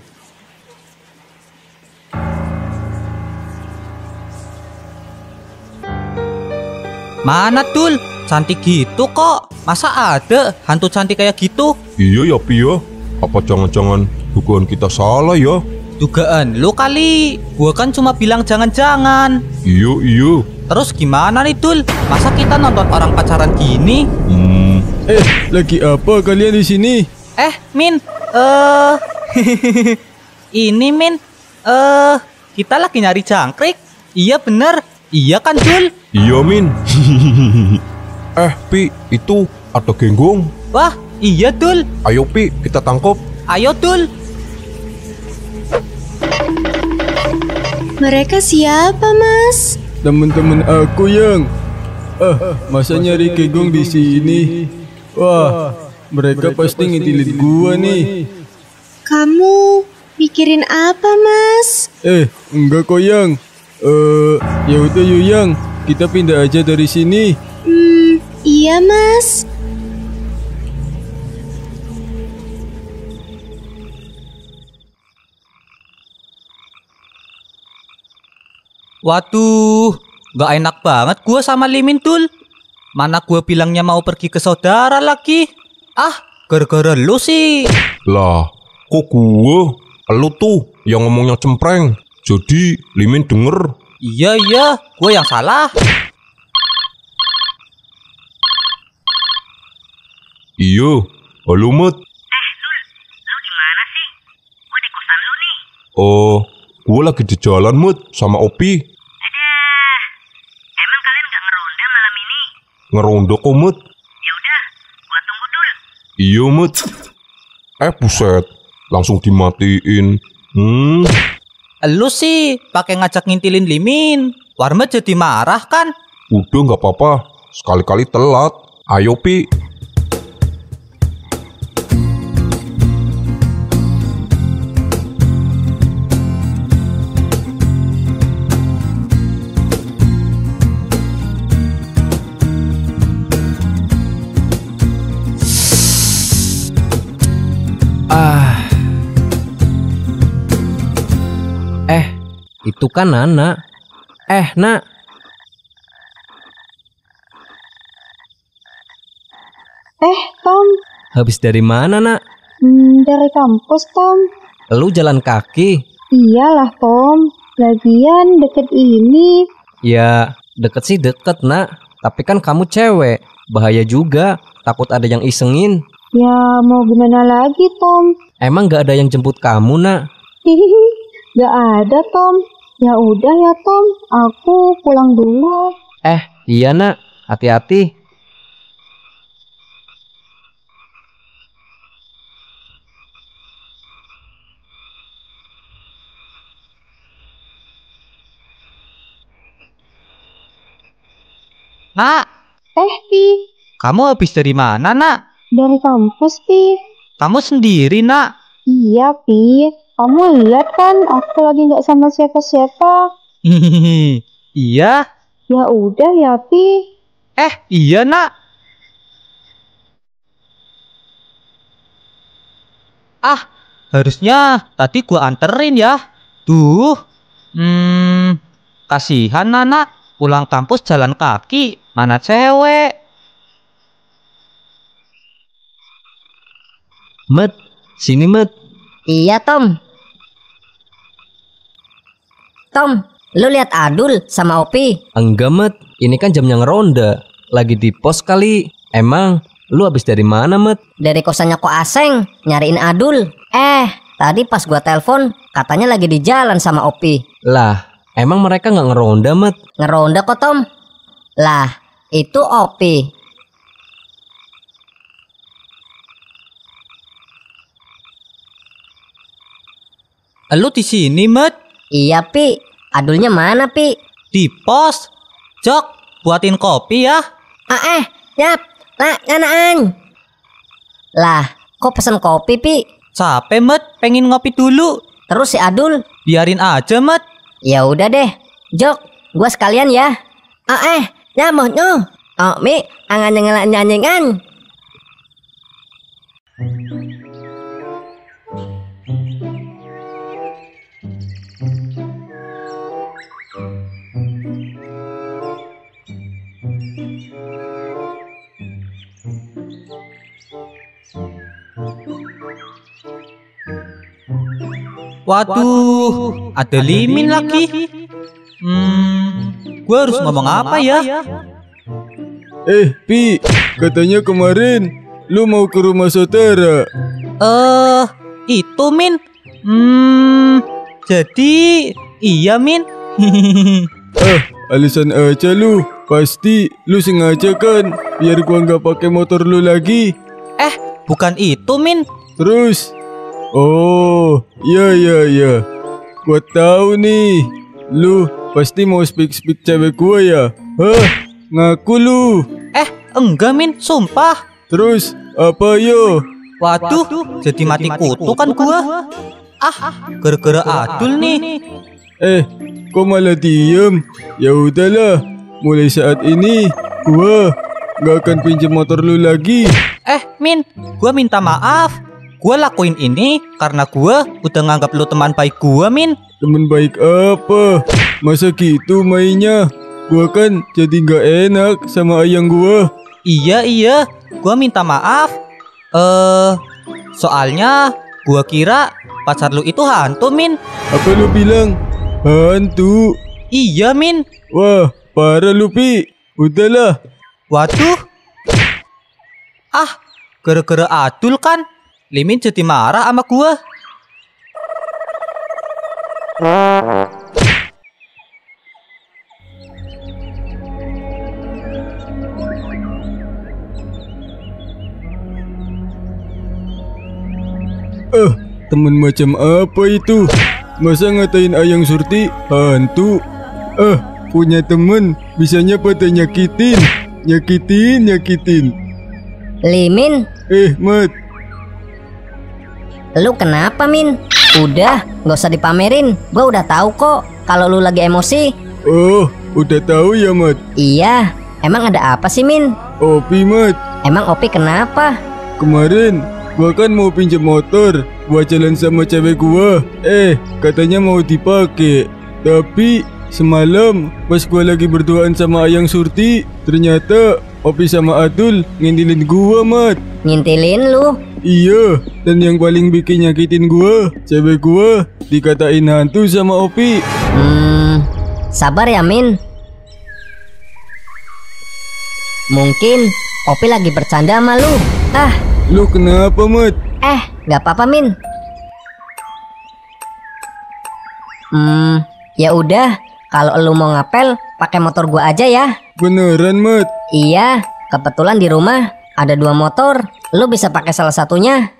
Mana, Tul? Cantik gitu kok. Masa ada hantu cantik kayak gitu? Iya ya, Pi ya. Apa jangan-jangan dugaan kita salah ya? Dugaan lu kali. Gua kan cuma bilang jangan-jangan. Iya. Terus gimana nih, Tul? Masa kita nonton orang pacaran gini? Lagi apa kalian di sini? Min. Ini, Min. Kita lagi nyari jangkrik. Iya bener. Iya kan, Tul? Iya, Min. Pi, itu ada genggong. Wah, iya, Tul. Ayo, Pi, kita tangkap. Ayo, Tul. Mereka siapa, Mas? Teman-teman aku, Yang. Masa nyari kegong di sini? Wah, mereka pasti ngintilin gua nih. Kamu mikirin apa, Mas? Enggak kok, Yang. Ya udah yuk, Yang. Kita pindah aja dari sini. Iya, Mas. Waduh, gak enak banget gua sama Limin, Tul. Mana gua bilangnya mau pergi ke saudara lagi. Gara-gara lu sih. Lah, kok gue? Lu tuh yang ngomongnya cempreng. Jadi Limin denger. Iya, gua yang salah. Iya, halo, Mut. Lu di mana sih? Gue di kosan lu nih. Gue lagi di jalan, Mut, sama Opi. Emang kalian nggak ngeronda malam ini? Ngeronda kok, Mut. Ya udah, gua tunggu dulu. Iya, Mut. Buset, langsung dimatiin. Lu sih pakai ngajak ngintilin Limin. Warma jadi marah kan? Udah nggak apa-apa, sekali-kali telat. Ayo, Pi. Itu kan Nana. Nak. Tom. Habis dari mana, Nak? Dari kampus, Tom. Lu jalan kaki? Iyalah, Tom. Lagian deket ini. Ya, deket sih deket, Nak. Tapi kan kamu cewek. Bahaya juga. Takut ada yang isengin. Ya, mau gimana lagi, Tom? Emang gak ada yang jemput kamu, Nak? Hihihi, gak ada, Tom. Ya udah ya, Tom. Aku pulang dulu. Iya, Nak. Hati-hati. Nak, Pi. Kamu habis dari mana, Nak? Dari kampus, Pi. Kamu sendiri, Nak? Iya, Pi. Kamu lihat kan aku lagi nggak sama siapa-siapa. Iya? Ya udah ya, Pi. Iya, Nak. Harusnya tadi gua anterin ya. Duh. Kasihan Nana. Pulang kampus jalan kaki. Mana cewek? Met, sini Met. Iya, Tom. Tom, lu lihat Adul sama Opi? Enggak Met, ini kan jamnya ngeronda. Lagi di pos kali. Emang lu habis dari mana Met? Dari kosannya Ko Aseng, nyariin Adul. Tadi pas gua telepon, katanya lagi di jalan sama Opi. Lah, emang mereka nggak ngeronda Met? Ngeronda kok, Tom. Lah, itu Opi. Lu di sini, Met? Iya, Pi. Adulnya mana, Pi? Di pos. Jok, buatin kopi ya. Yap. Lah, nganaan. Lah, kok pesen kopi, Pi? Capek, Met. Pengen ngopi dulu. Terus si Adul? Biarin aja, Met. Ya udah deh. Jok, gua sekalian ya. Nyamot nyo. Mi, angan nyanyian. Waduh, ada Limin lagi. Gue harus ngomong apa ya? Pi, katanya kemarin lu mau ke rumah saudara. Itu Min. Jadi iya Min. Alasan aja lu. Pasti lu sengaja kan biar gua nggak pakai motor lu lagi. Bukan itu Min. Terus? Oh, iya. Gua tahu nih. Lu pasti mau speak cewek gua ya? Ngaku lu. Enggak Min, sumpah. Terus apa yo? Waduh, jadi mati kutu kan gua. Gara-gara Adul nih. Kok malah diem? Ya udahlah, mulai saat ini gua nggak akan pinjam motor lu lagi. Min, gua minta maaf. Gua lakuin ini karena gua udah nganggap lu teman baik gua, Min. Teman baik apa? Masa gitu mainnya? Gua kan jadi nggak enak sama ayang gua. Iya, gua minta maaf. Soalnya gua kira pacar lu itu hantu, Min. Apa lu bilang? Hantu? Iya, Min. Wah, parah lu, Pi. Udahlah. Waduh. Gara-gara Adul kan Limin jadi marah sama gua. Temen macam apa itu? Masa ngatain Ayang Surti hantu? Punya temen bisanya pada nyakitin. Limin, Mat. lu kenapa, Min? Udah, gak usah dipamerin. Gua udah tahu kok kalau lu lagi emosi. Oh, udah tahu ya, Mat? Iya, emang ada apa sih, Min? Opi, Mat. Emang Opi kenapa? Kemarin gua kan mau pinjam motor buat jalan sama cewek gua. Katanya mau dipakai. Tapi semalam pas gua lagi berduaan sama Ayang Surti, ternyata Opi sama Adul ngintilin gua, Mat. Ngintilin lu? Iya, dan yang paling bikin nyakitin gua, cewek gua dikatain hantu sama Opi. Sabar ya, Min. Mungkin Opi lagi bercanda sama lu. Lu kenapa, Mat? Gak apa-apa, Min. Ya udah, kalau lu mau ngapel, pakai motor gua aja ya. Beneran, Mat? Iya, kebetulan di rumah ada 2 motor. Lu bisa pakai salah satunya.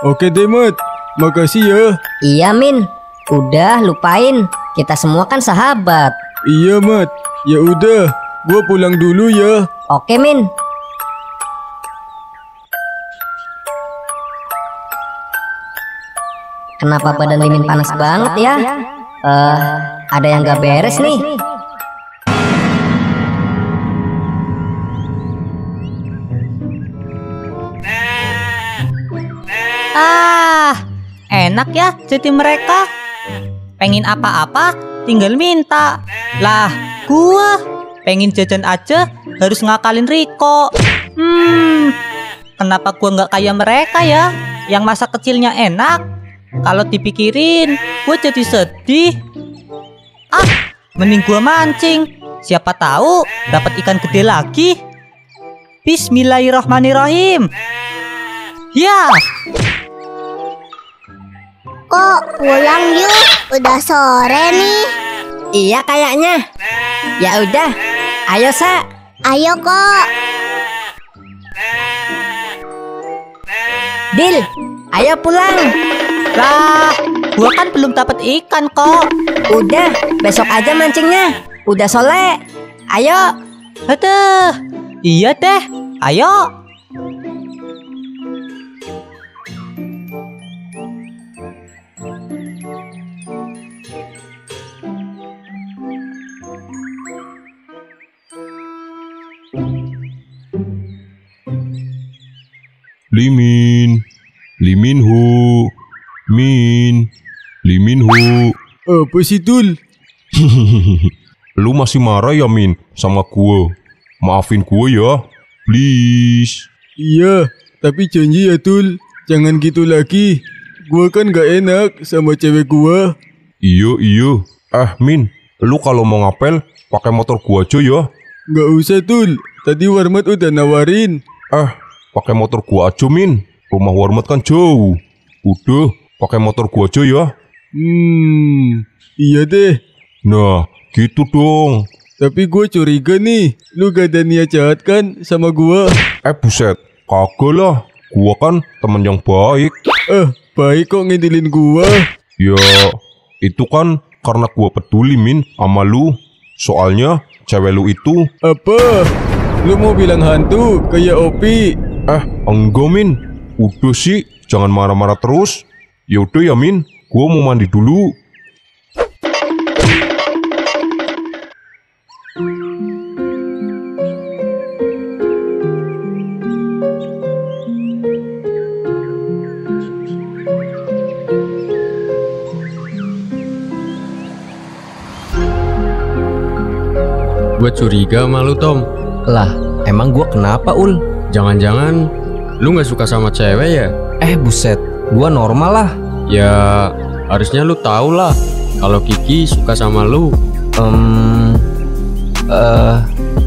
Oke deh, Mat. Makasih ya. Iya, Min. Udah, lupain. Kita semua kan sahabat. Iya, Mat. Ya udah, Gua pulang dulu ya. Oke, Min. Kenapa badan Limin panas banget ya? Ada yang gak beres nih. Enak ya jadi mereka. Pengen apa-apa tinggal minta. Lah, gua pengen jajan aja harus ngakalin Riko. Kenapa gua nggak kayak mereka ya? Yang masa kecilnya enak. Kalau dipikirin, gua jadi sedih. Mending gua mancing. Siapa tahu dapat ikan gede lagi. Bismillahirrahmanirrahim. Ya. Kok pulang yuk? Udah sore nih. Iya kayaknya. Ya udah, ayo Sa. Ayo kok. Dil, ayo pulang. Lah, gua kan belum dapat ikan kok. Udah, besok aja mancingnya. Udah sore. Ayo. Aduh, iya deh. Ayo. Liminhu, Liminhu. Apa sih Tul? Lu masih marah ya Min sama gua? Maafin gua ya, please. Iya, tapi janji ya Tul, jangan gitu lagi. Gua kan gak enak sama cewek gua. Iya. Min, lu kalau mau ngapel pakai motor gua aja ya. Gak usah Tul, tadi Warmat udah nawarin. Pakai motor gua aja Min. Rumah Warmat kan jauh. Udah, pakai motor gua aja ya. Iya deh. Nah, gitu dong. Tapi gue curiga nih, lu gak ada niat jahat kan sama gua? Buset, kagak lah. Gua kan temen yang baik. Baik kok ngintilin gua. Ya, itu kan karena gua peduli Min sama lu. Soalnya cewek lu itu. Apa? Lu mau bilang hantu kayak Opi? Enggak Min. Udah sih, jangan marah-marah terus. Yaudah ya Min, gua mau mandi dulu. Gue curiga sama lu, Tom. Lah, emang gua kenapa, Ul? Jangan-jangan lu gak suka sama cewek ya? Buset, gua normal lah. Ya, harusnya lu tahu lah kalau Kiki suka sama lu.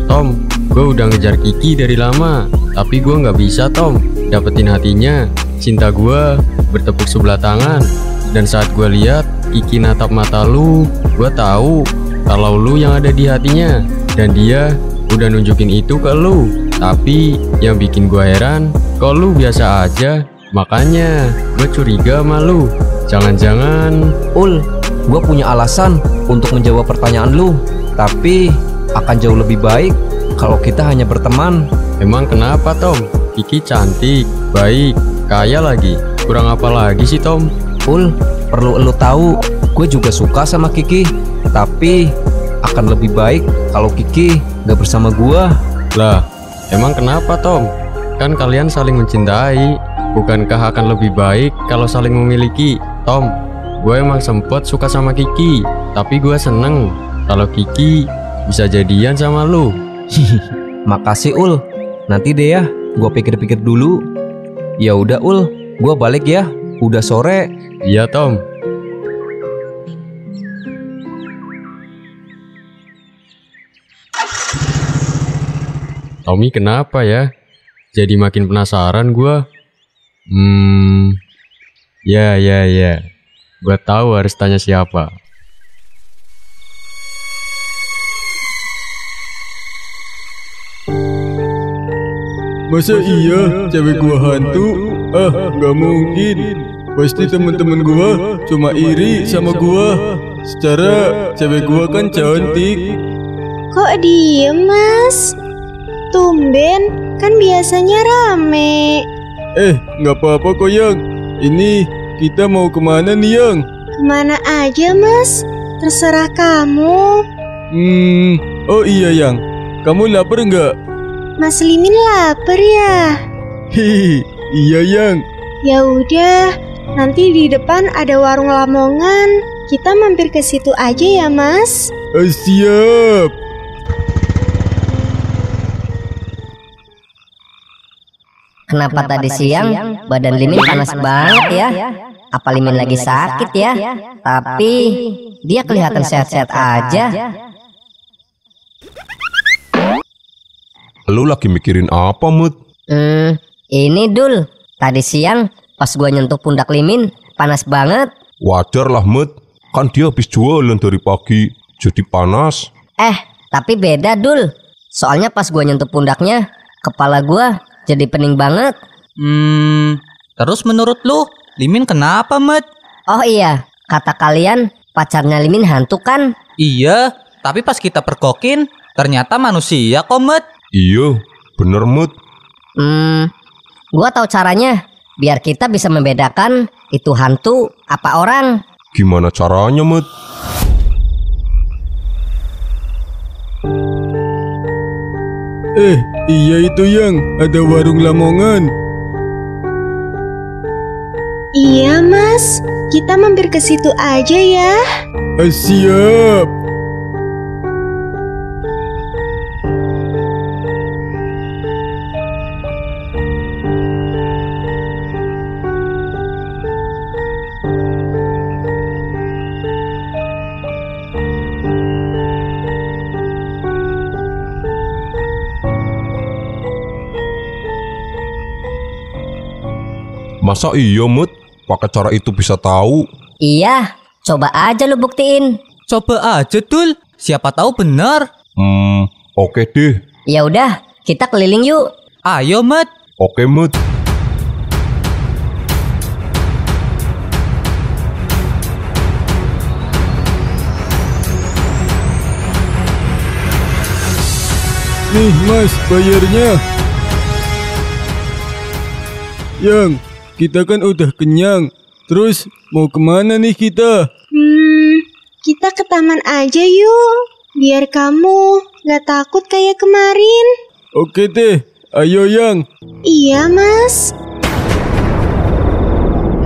Tom, gue udah ngejar Kiki dari lama, tapi gue nggak bisa, Tom, dapetin hatinya. Cinta gue bertepuk sebelah tangan, dan saat gue lihat Kiki natap mata lu, gue tahu kalau lu yang ada di hatinya, dan dia udah nunjukin itu ke lu. Tapi yang bikin gue heran, kok lu biasa aja. Makanya gue curiga sama lu. Jangan-jangan Ul, gue punya alasan untuk menjawab pertanyaan lu, tapi akan jauh lebih baik kalau kita hanya berteman. Emang kenapa, Tom? Kiki cantik, baik, kaya lagi. Kurang apa lagi sih, Tom? Ul, perlu lu tahu, gue juga suka sama Kiki, tapi akan lebih baik kalau Kiki gak bersama gue. Lah, emang kenapa, Tom? Kan kalian saling mencintai. Bukankah akan lebih baik kalau saling memiliki? Tom, gue emang sempet suka sama Kiki, tapi gue seneng kalau Kiki bisa jadian sama lu. Makasih Ul, nanti deh ya, gue pikir-pikir dulu. Ya udah Ul, gue balik ya, udah sore. Iya Tom. Tommy kenapa ya? Jadi makin penasaran gue. Ya. Gue tahu harus tanya siapa. Masa iya cewek gua hantu? Gak mungkin. Pasti temen-temen gua cuma iri sama gua. Secara cewek gua kan cantik. Kok diem, Mas? Tumben, kan biasanya rame. Nggak apa-apa kok, Yang. Ini kita mau kemana nih, Yang? Kemana aja, Mas? Terserah kamu. Oh iya, Yang. Kamu lapar nggak? Mas Limin lapar ya? Hihi, iya, Yang. Ya udah, nanti di depan ada warung Lamongan. Kita mampir ke situ aja ya, Mas. Siap. Kenapa tadi siang badan Limin panas banget ya? Apa Limin lagi sakit ya? Tapi dia kelihatan sehat-sehat aja. Lu lagi mikirin apa, Mut? Ini Dul. Tadi siang pas gua nyentuh pundak Limin panas banget. Wajar lah, Mut. Kan dia habis jualan dari pagi, jadi panas. Tapi beda Dul. Soalnya pas gua nyentuh pundaknya, kepala gua jadi pening banget. Terus menurut lu, Limin kenapa, Met? Oh iya, kata kalian pacarnya Limin hantu kan? Iya, tapi pas kita pergokin, ternyata manusia kok, Met. Iya, bener, Mut. Gua tahu caranya, biar kita bisa membedakan itu hantu apa orang. Gimana caranya, Mut? Iya itu, Yang. Ada warung Lamongan. Iya, Mas. Kita mampir ke situ aja ya. Siap. Masa iya, Mut? Pakai cara itu bisa tahu? Iya, coba aja lu buktiin. Coba aja, Dul. Siapa tahu benar. Oke deh. Ya udah, kita keliling yuk. Ayo, Met. Oke, Mut. Nih, Mas, bayarnya. Yang, kita kan udah kenyang. Terus mau kemana nih kita? Kita ke taman aja yuk. Biar kamu gak takut kayak kemarin. Oke deh, ayo Yang. Iya, Mas.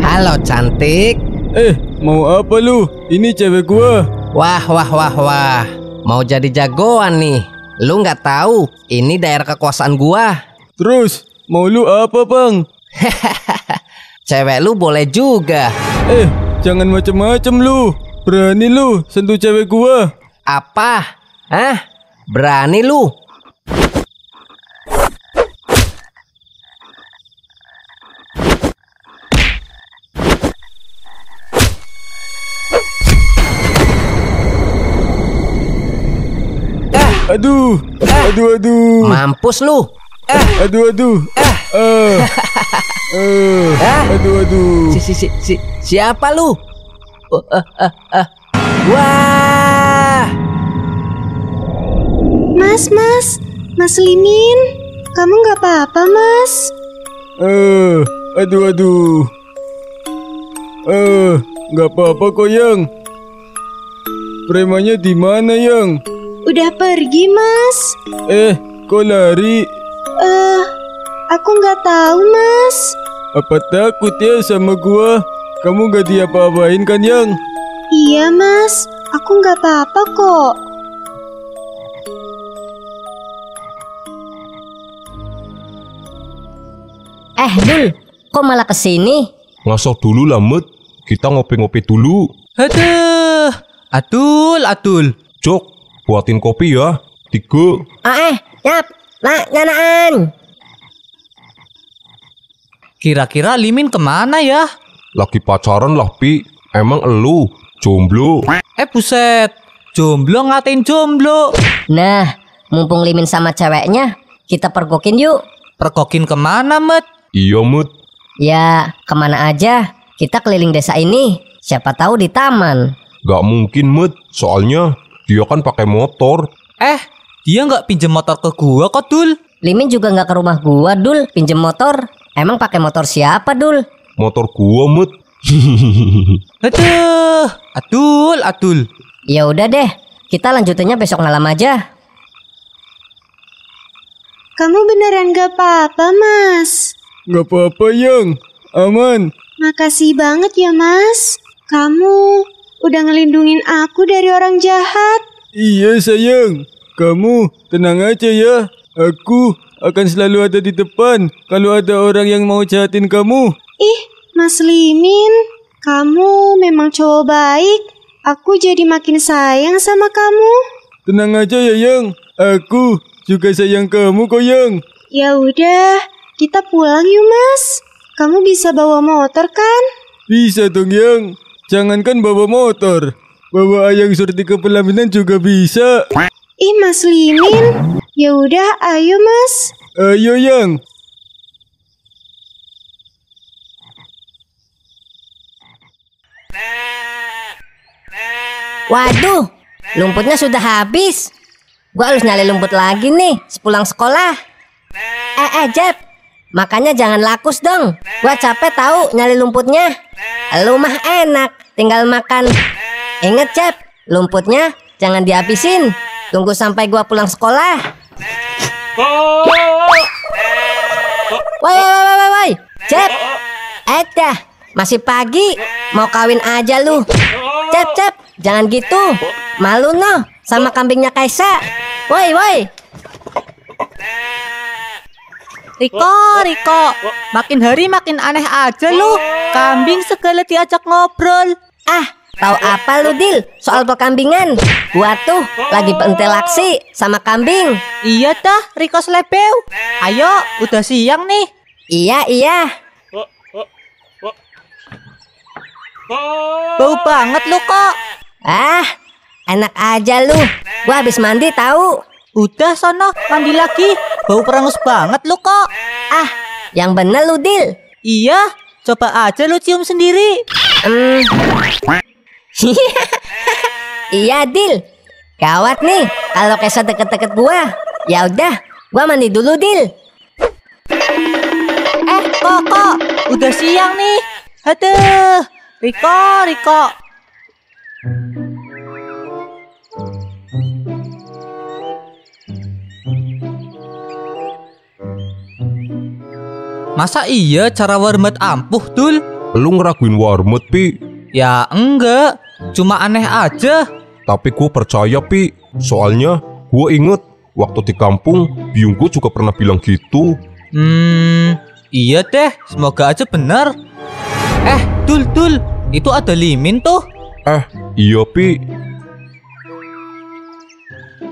Halo cantik. Mau apa lu? Ini cewek gua. Wah. Mau jadi jagoan nih. Lu nggak tahu, ini daerah kekuasaan gua. Terus, mau lu apa, Bang? Cewek lu boleh juga. Jangan macem-macem lu. Berani lu sentuh cewek gua. Apa? Hah? Berani lu? Aduh. Mampus lu. Aduh. Siapa lu? Wah. Mas Limin, kamu nggak apa-apa, Mas? Aduh. Nggak apa-apa kok, Yang. Premannya di mana, Yang? Udah pergi, Mas. Kok lari? Aku nggak tahu, Mas. Apa takut ya sama gua? Kamu nggak diapa-apain kan, Yang? Iya, Mas. Aku nggak apa-apa kok. Dul, kok malah kesini? Ngasok dulu lah, Mut. Kita ngopi-ngopi dulu. Atul. Cok, buatin kopi ya. 3. Nyap. Nyanaan. Kira-kira Limin kemana ya? Lagi pacaran lah, Pi. Emang elu jomblo? Buset. Jomblo ngatain jomblo. Nah, mumpung Limin sama ceweknya, kita pergokin yuk. Pergokin kemana, Met? Iya, Mut. Ya, kemana aja. Kita keliling desa ini. Siapa tahu di taman. Gak mungkin, Mut. Soalnya dia kan pakai motor. Dia nggak pinjem motor ke gua kok, Dul. Limin juga nggak ke rumah gua, Dul, pinjem motor. Emang pakai motor siapa, Dul? Motor gua, Mut. Adul. Ya udah deh, kita lanjutinnya besok malam aja. Kamu beneran gak apa-apa, Mas? Gak apa-apa, Yang. Aman. Makasih banget ya, Mas. Kamu udah ngelindungin aku dari orang jahat. Iya, sayang. Kamu tenang aja ya. Aku akan selalu ada di depan kalau ada orang yang mau jahatin kamu. Ih, Mas Limin, kamu memang cowok baik. Aku jadi makin sayang sama kamu. Tenang aja ya, Yang. Aku juga sayang kamu kok, Yang. Ya udah, kita pulang yuk, Mas. Kamu bisa bawa motor kan? Bisa dong, Yang. Jangankan bawa motor, bawa ayang surti ke pelaminan juga bisa. Ih, Mas Limin. Ya udah, ayo, Mas. Ayo, Yang. Waduh, lumputnya sudah habis. Gua harus nyali lumput lagi nih sepulang sekolah. Jep, makanya jangan lakus dong. Gua capek tahu nyali lumputnya. Lu mah enak, tinggal makan. Ingat, Jep, lumputnya jangan dihabisin. Tunggu sampai gua pulang sekolah. Woi, Jep. Dah, masih pagi, mau kawin aja lu. Cep, jangan gitu. Malu noh sama kambingnya Kaisa. Woi. Riko, makin hari makin aneh aja lu. Kambing segala diajak ngobrol. Tahu apa lu, Dil? Soal perkambingan. Gua tuh lagi berinteraksi sama kambing. Iya dah, Riko Slebeu. Ayo, udah siang nih. Iya. Bau banget lu kok. Enak aja lu. Gua habis mandi tahu. Udah sono, mandi lagi. Bau perengus banget lu kok. Yang bener lu, Dil. Iya, coba aja lu cium sendiri. Iya, Dil. Gawat nih kalau Kaisa deket-deket gua. Ya udah, gua mandi dulu, Dil. Kok, udah siang nih. Aduh, Riko. Masa iya cara warmet ampuh, Dul? Lu ngeraguin warmet, Pi. Ya enggak, cuma aneh aja. Tapi gue percaya, Pi. Soalnya gue inget waktu di kampung, biungku juga pernah bilang gitu. Iya deh, semoga aja benar. Dul, itu ada Limin tuh. Iya, Pi.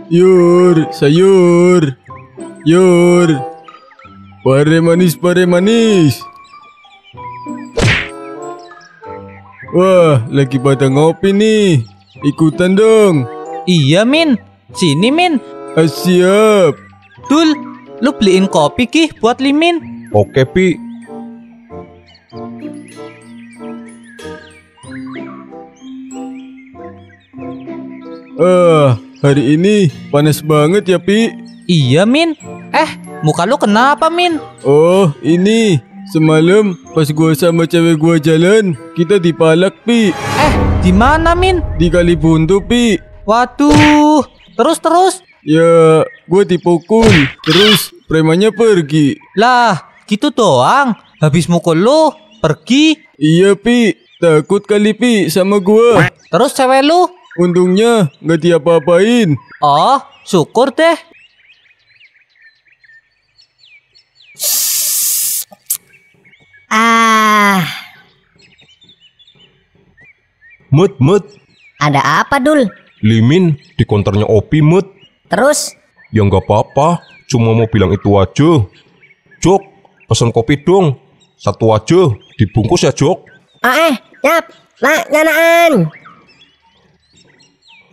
Yur, sayur. Yur. Pare manis. Wah, lagi pada ngopi nih. Ikutan dong. Iya, Min. Sini, Min. Siap. Dul, lu beliin kopi Ki buat Limin. Oke, Pi. Hari ini panas banget ya, Pi. Iya, Min. Muka lu kenapa, Min? Oh, ini semalam pas gua sama cewek gua jalan, kita dipalak, Pi. Di mana, Min? Di Kalibuntu, Pi. Waduh. Terus? Ya, gua dipukul. Terus premannya pergi. Lah, gitu doang. Habis mukul lu, pergi. Iya, Pi. Takut kali, Pi, sama gua. Terus cewek lu? Untungnya nggak diapa-apain. Oh, syukur deh. Mut. Ada apa, Dul? Limin di konternya Opi, Mut. Terus? Ya nggak apa-apa, cuma mau bilang itu aja. Jok, pesan kopi dong. Satu aja, dibungkus ya, Jok. Nyap. Nyanaan.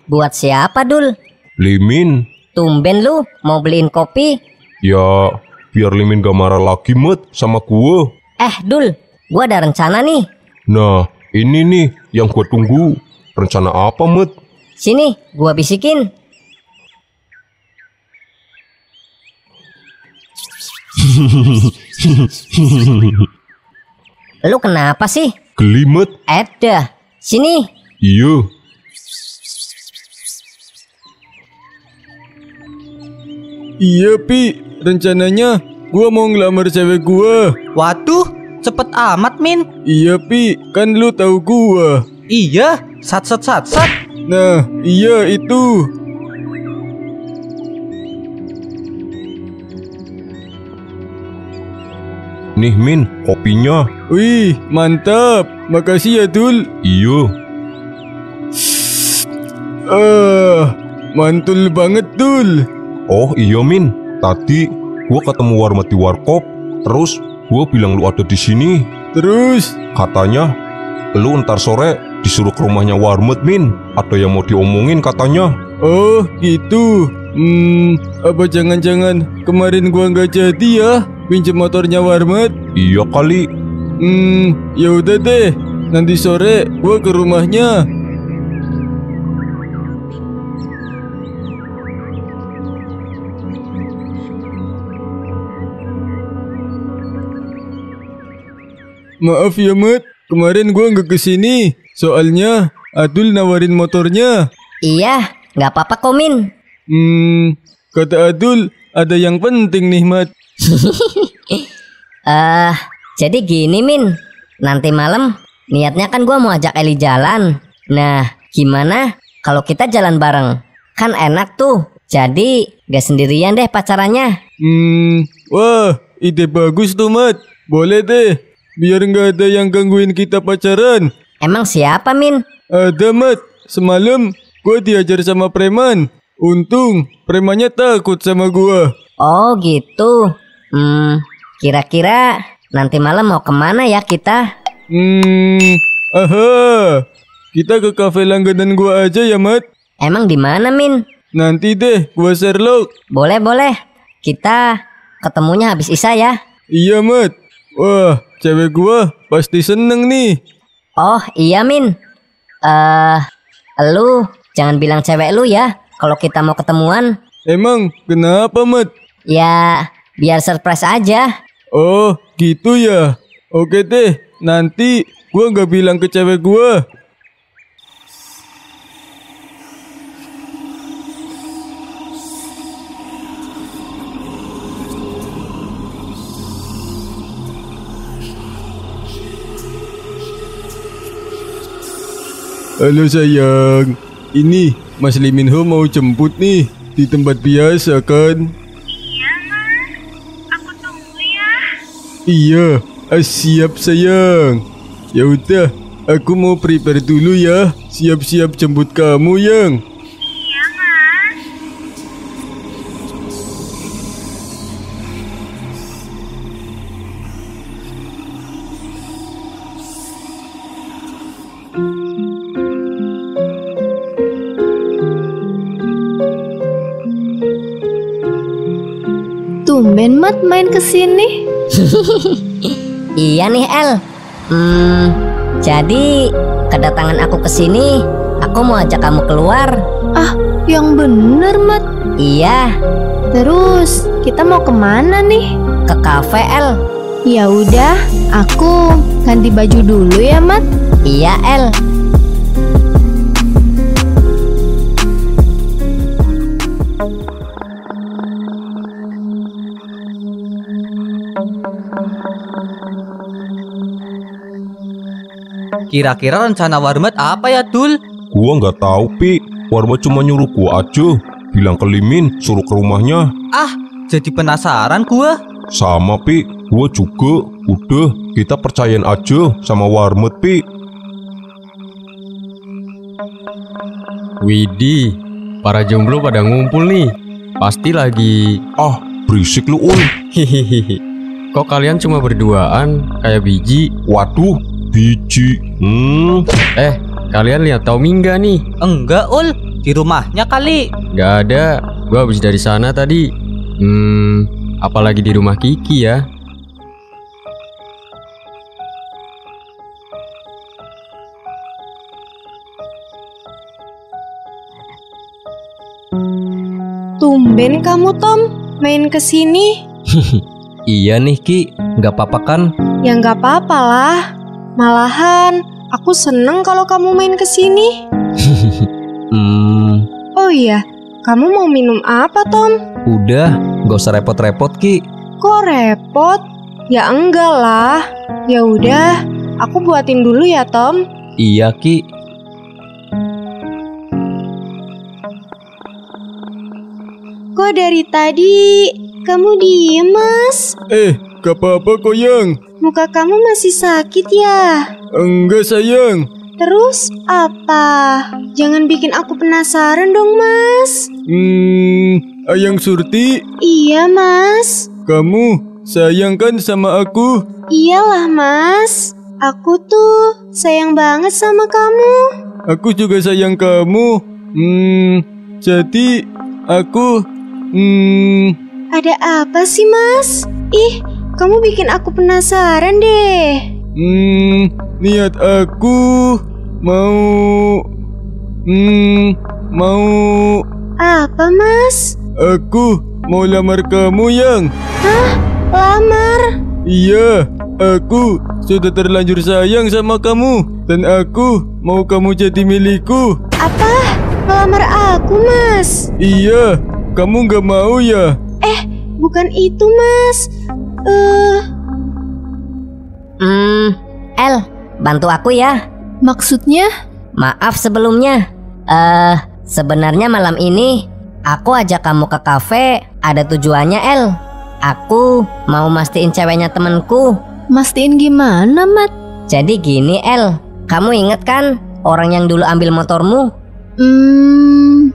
Buat siapa, Dul? Limin. Tumben lu mau beliin kopi. Ya, biar Limin gak marah lagi, Mut, sama gue. Dul, gua ada rencana nih. Nah, ini nih yang gue tunggu. Rencana apa, Mut? Sini, gua bisikin. Lu kenapa sih? Gelimet. Dah, sini. Iya. Iya Pi, rencananya gua mau ngelamar cewek gua. Waduh, cepet amat Min. Iya Pi, kan lu tahu gua. Iya, sat. Nah, iya itu. Nih Min, kopinya. Wih, mantap. Makasih ya Dul. Iya. Mantul banget Dul. Oh iya Min, tadi gua ketemu Warmet di warkop. Terus gua bilang lu ada di sini. Terus? Katanya lu ntar sore disuruh ke rumahnya Warmet Min. Ada yang mau diomongin katanya. Oh gitu. Apa jangan-jangan kemarin gua nggak jadi ya pinjam motornya Warmet? Iya kali. Ya udah deh. Nanti sore gua ke rumahnya. Maaf ya Mat, kemarin gua nggak kesini. Soalnya Adul nawarin motornya. Iya, nggak apa-apa kok Min. Kata Adul ada yang penting nih Mat. Jadi gini Min, nanti malam niatnya kan gua mau ajak Eli jalan. Nah, gimana kalau kita jalan bareng? Kan enak tuh. Jadi gak sendirian deh pacarannya. Wah, ide bagus tuh Mat. Boleh deh. Biar nggak ada yang gangguin kita pacaran. Emang siapa Min? Ada Mat. Semalam gua diajar sama preman. Untung premannya takut sama gua. Oh gitu. Kira-kira nanti malam mau kemana ya kita? Kita ke kafe langganan gua aja ya Mat. Emang di mana Min? Nanti deh gua Sherlock. Boleh. Kita ketemunya habis Isya ya. Iya Mat. Wah, cewek gua pasti seneng nih. Oh iya Min. Lu jangan bilang cewek lu ya kalau kita mau ketemuan. Emang kenapa Mat? Ya biar surprise aja. Oh gitu ya. Oke deh, nanti gua nggak bilang ke cewek gua. Halo sayang, ini Mas Lee Min Ho mau jemput nih di tempat biasa kan? Iya Mas, aku tunggu ya. Iya, siap sayang. Ya udah, aku mau prepare dulu ya. Siap-siap jemput kamu yang. Iya Mas. Tumben Mat main kesini. Iya nih El. Jadi kedatangan aku kesini, aku mau ajak kamu keluar. Ah, yang bener Mat. Iya. Terus kita mau kemana nih? Ke kafe El. Ya udah, aku ganti baju dulu ya Mat. Iya El. Kira-kira rencana Warmet apa ya Dul? Gua nggak tahu Pi. Warmet cuma nyuruh gua aja. Bilang ke Limin suruh ke rumahnya. Ah, jadi penasaran gua. Sama Pi, gua juga. Udah, kita percayain aja sama Warmet Pi. Widih, para jomblo pada ngumpul nih. Pasti lagi. Ah, berisik lu Ul. Hihihi. Kok kalian cuma berduaan kayak biji? Waduh, biji. Kalian lihat Tommy nggak nih? Enggak Ul, di rumahnya kali. Nggak ada. Gua habis dari sana tadi. Apalagi di rumah Kiki ya. Tumben kamu Tom main kesini. Iya nih Ki, nggak apa-apa kan? Ya nggak apa-apa lah. Malahan aku seneng kalau kamu main kesini. Oh iya, kamu mau minum apa, Tom? Udah, nggak usah repot-repot Ki. Kok repot? Ya enggak lah. Ya udah, aku buatin dulu ya, Tom. Iya Ki. Kok dari tadi kamu diem, Mas? Gak apa-apa kok Yang. Muka kamu masih sakit ya? Enggak sayang. Terus apa? Jangan bikin aku penasaran dong, Mas. Ayang Surti, Iya, Mas. kamu sayang kan sama aku? Iyalah, Mas. Aku tuh sayang banget sama kamu. Aku juga sayang kamu. Jadi aku Ada apa sih, Mas? Ih, kamu bikin aku penasaran deh. niat aku mau Apa, Mas? aku mau lamar kamu Yang. Hah? Lamar? Iya, aku sudah terlanjur sayang sama kamu dan aku mau kamu jadi milikku. Apa? Ngelamar aku, Mas? Iya, kamu gak mau ya? Bukan itu, Mas. El, bantu aku ya. Maksudnya? Maaf sebelumnya. Sebenarnya malam ini aku ajak kamu ke kafe ada tujuannya, El. Aku mau mastiin ceweknya temenku. Mastiin gimana, Mat? Jadi gini, El. Kamu inget kan orang yang dulu ambil motormu?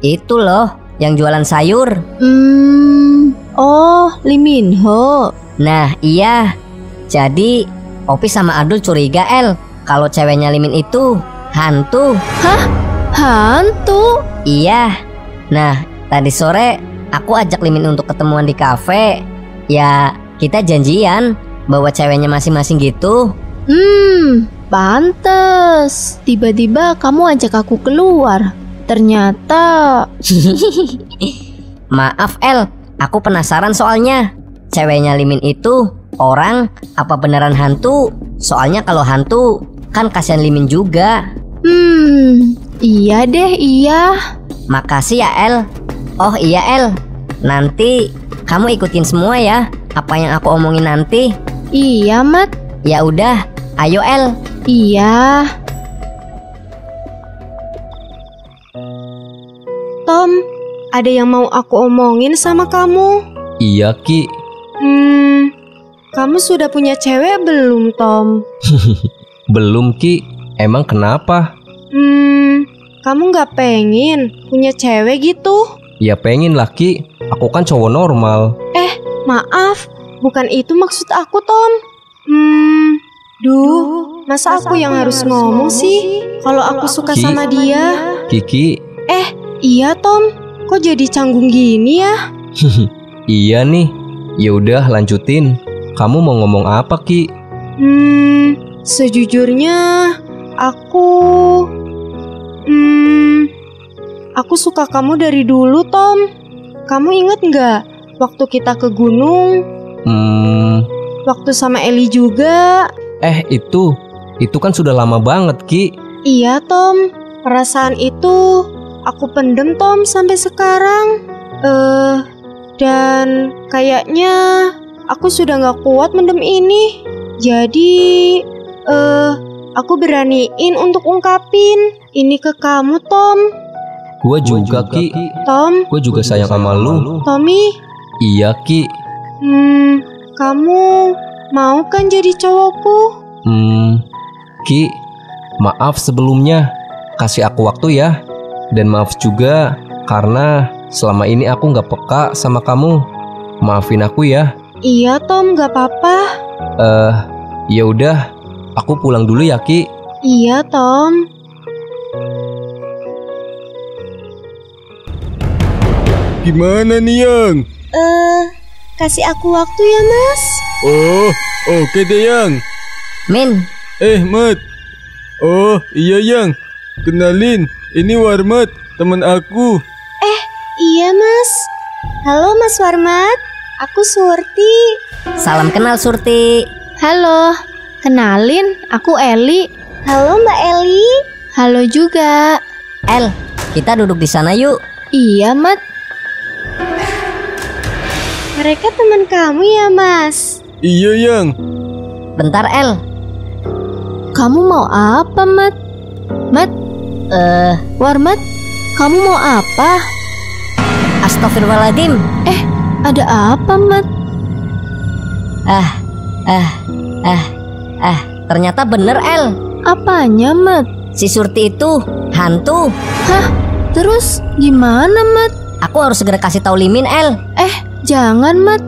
Itu loh, yang jualan sayur. Oh, Lee Min Ho. Nah, iya. Jadi, Opi sama Adul curiga, El, kalau ceweknya Limin itu hantu. Hah? Hantu? Iya. Nah, tadi sore aku ajak Limin untuk ketemuan di kafe. Ya, kita janjian bawa ceweknya masing-masing gitu. Pantes. Tiba-tiba kamu ajak aku keluar. Ternyata Maaf, El, aku penasaran soalnya. Ceweknya Limin itu orang apa beneran hantu? Soalnya kalau hantu kan kasihan Limin juga. Iya deh, iya. Makasih ya, El. Oh iya, El, nanti kamu ikutin semua ya apa yang aku omongin nanti. Iya, Mat. Ya udah, ayo El. Iya. Tom, ada yang mau aku omongin sama kamu. Iya Ki. Kamu sudah punya cewek belum, Tom? Belum Ki. Emang kenapa? Kamu gak pengen punya cewek gitu? Ya pengen lah Ki. Aku kan cowok normal. Maaf, bukan itu maksud aku, Tom. Masa aku yang harus ngomong sih kalau aku suka Ki. sama dia? Kiki. Iya, Tom. Kok jadi canggung gini ya? Iya nih. Ya udah lanjutin. Kamu mau ngomong apa Ki? Sejujurnya aku suka kamu dari dulu, Tom. Kamu inget nggak waktu kita ke gunung? Waktu sama Eli juga. Itu kan sudah lama banget Ki. Iya, Tom. Perasaan itu aku pendem, Tom, sampai sekarang. Dan kayaknya aku sudah gak kuat mendem ini. Jadi, aku beraniin untuk ungkapin ini ke kamu, Tom. Gua juga Ki. Tom, Gua juga sayang sama lu. Tommy, Iya Ki. kamu mau kan jadi cowokku? Ki, maaf sebelumnya. Kasih aku waktu ya. Dan maaf juga karena selama ini aku gak peka sama kamu. Maafin aku ya. Iya, Tom, gak apa-apa. Ya udah, aku pulang dulu ya Ki. Iya, Tom. Gimana nih Yang? Kasih aku waktu ya, Mas. Oh, oke deh Yang. Min, Mat. Oh iya Yang. Kenalin, ini Warmat, teman aku. Iya, Mas. Halo, Mas Warmat. aku Surti. Salam kenal Surti. Halo, kenalin, aku Eli. Halo Mbak Eli. Halo juga. El, kita duduk di sana yuk. Iya, Mat. Mereka teman kamu ya, Mas? Iya, Yang. Bentar El. Kamu mau apa, Mat? Mat? Warmat? Kamu mau apa? Astagfirullahaladzim. Ada apa, Mat? Ternyata bener El. Apanya, Mat? Si Surti itu hantu. Hah? Terus gimana, Mat? Aku harus segera kasih tahu Limin El. Jangan, Mat.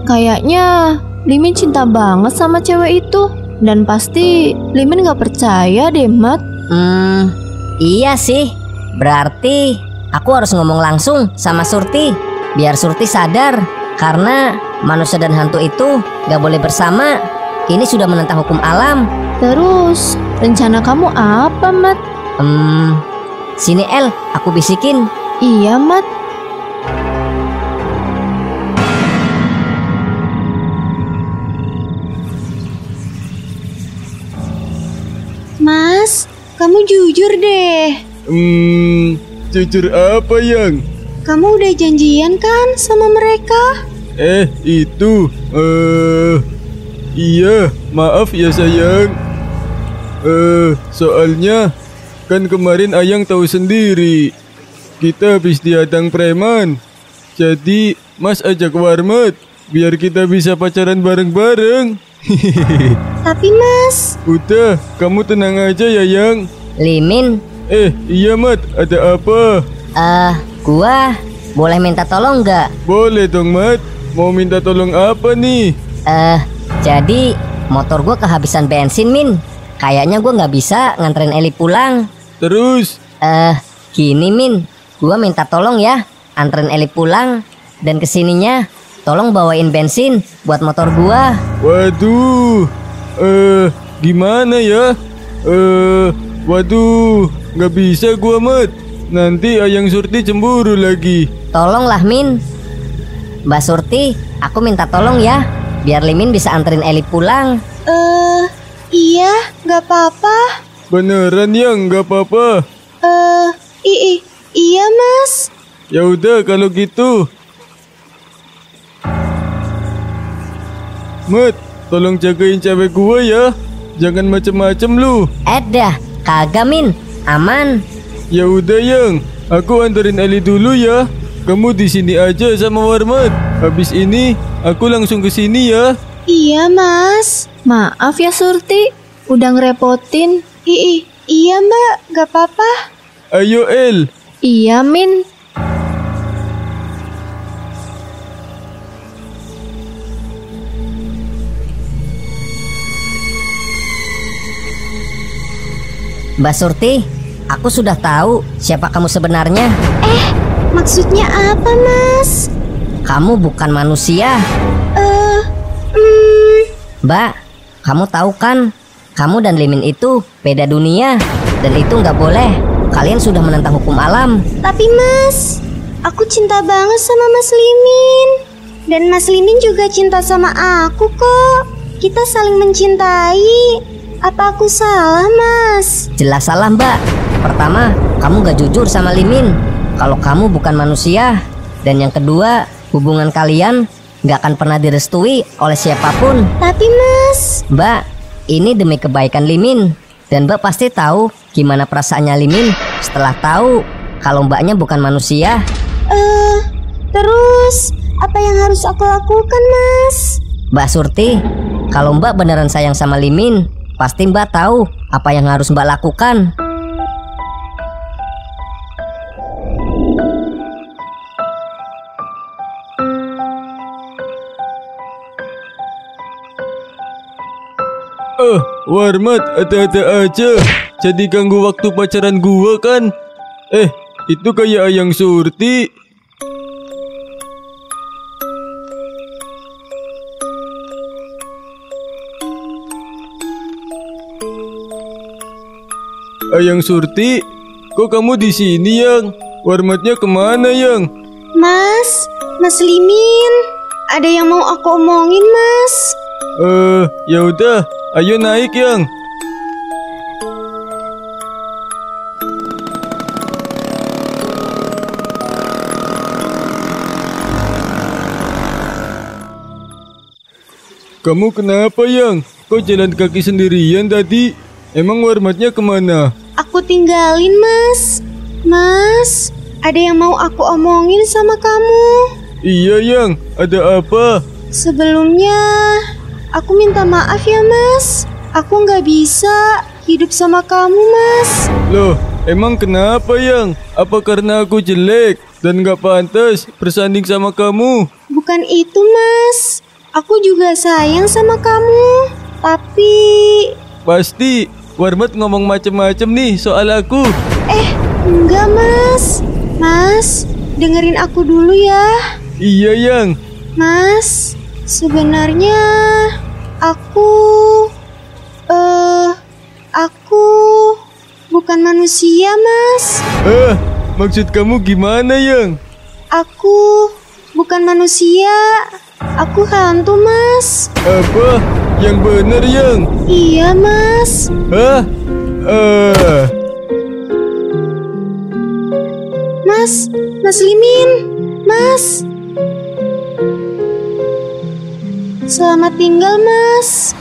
Kayaknya Limin cinta banget sama cewek itu. Dan pasti Limin gak percaya deh, Mat. Iya sih. Berarti aku harus ngomong langsung sama Surti, biar Surti sadar. Karena manusia dan hantu itu gak boleh bersama. Ini sudah menentang hukum alam. Terus rencana kamu apa, Mat? Sini El, aku bisikin. Iya, Mat. Mas, kamu jujur deh. Jujur apa, Yang? Kamu udah janjian kan sama mereka? Itu iya, maaf ya sayang. Soalnya kan kemarin Ayang tahu sendiri, kita habis dihadang preman. Jadi Mas ajak Warmat biar kita bisa pacaran bareng-bareng. Tapi Mas, udah, kamu tenang aja ya, Yang. Limin. Iya Mat, ada apa? Gua boleh minta tolong nggak? Boleh dong Mat. Mau minta tolong apa nih? Jadi motor gua kehabisan bensin, Min. Kayaknya gua nggak bisa nganterin Eli pulang. Terus? Gini Min, gua minta tolong ya, anterin Eli pulang. Dan kesininya tolong bawain bensin buat motor gua. Waduh, gimana ya? Waduh, nggak bisa gua Mat. Nanti Ayang Surti cemburu lagi. Tolonglah Min. Mbak Surti, aku minta tolong ya, biar Limin bisa anterin Eli pulang. Iya, nggak apa-apa. Beneran Yang, nggak apa-apa? Iya Mas. Ya udah kalau gitu. Mat, tolong jagain cewek gua ya. Jangan macem-macem lu. Kagak Min, aman. Ya udah Yang, aku anterin Eli dulu ya. Kamu di sini aja sama Warmat. Habis ini aku langsung ke sini ya. Iya Mas. Maaf ya Surti, udah ngerepotin. Iya Mbak, gak apa-apa. Ayo El. Iya Min. Mbak Surti, aku sudah tahu siapa kamu sebenarnya. Maksudnya apa Mas? Kamu bukan manusia. Mbak, kamu tahu kan, kamu dan Limin itu beda dunia. Dan itu nggak boleh. Kalian sudah menentang hukum alam. Tapi Mas, aku cinta banget sama Mas Limin. Dan Mas Limin juga cinta sama aku kok. Kita saling mencintai. Apa aku salah Mas? Jelas salah Mbak. Pertama, kamu gak jujur sama Limin kalau kamu bukan manusia. Dan yang kedua, hubungan kalian gak akan pernah direstui oleh siapapun. Tapi Mas, Mbak, ini demi kebaikan Limin. Dan Mbak pasti tahu gimana perasaannya Limin setelah tahu kalau Mbaknya bukan manusia. Terus apa yang harus aku lakukan Mas? Mbak Surti, kalau Mbak beneran sayang sama Limin, pasti Mbak tahu apa yang harus Mbak lakukan. Warmat, ada-ada aja. Jadi ganggu waktu pacaran gua kan? Itu kayak Ayang Surti. Ayang Surti, kok kamu di sini Yang? Warmatnya kemana Yang? Mas Limin. ada yang mau aku omongin, Mas. Ya udah, ayo naik, Yang. Kamu kenapa, Yang? Kok jalan kaki sendirian tadi? Emang warmatnya kemana? Aku tinggalin, Mas. Mas, ada yang mau aku omongin sama kamu. Iya, Yang. Ada apa? Sebelumnya, aku minta maaf ya, Mas. Aku nggak bisa hidup sama kamu, Mas. Loh, emang kenapa, Yang? Apa karena aku jelek dan nggak pantas bersanding sama kamu? Bukan itu, Mas. Aku juga sayang sama kamu. Tapi... Pasti Warmat ngomong macem-macem nih soal aku. Enggak, Mas. Mas, dengerin aku dulu ya. Iya, Yang. Mas, sebenarnya aku bukan manusia, Mas. Maksud kamu gimana, Yang? Aku bukan manusia. Aku hantu, Mas. Apa? Yang bener, Yang? Iya, Mas. Mas Limin. Mas. Selamat tinggal, Mas.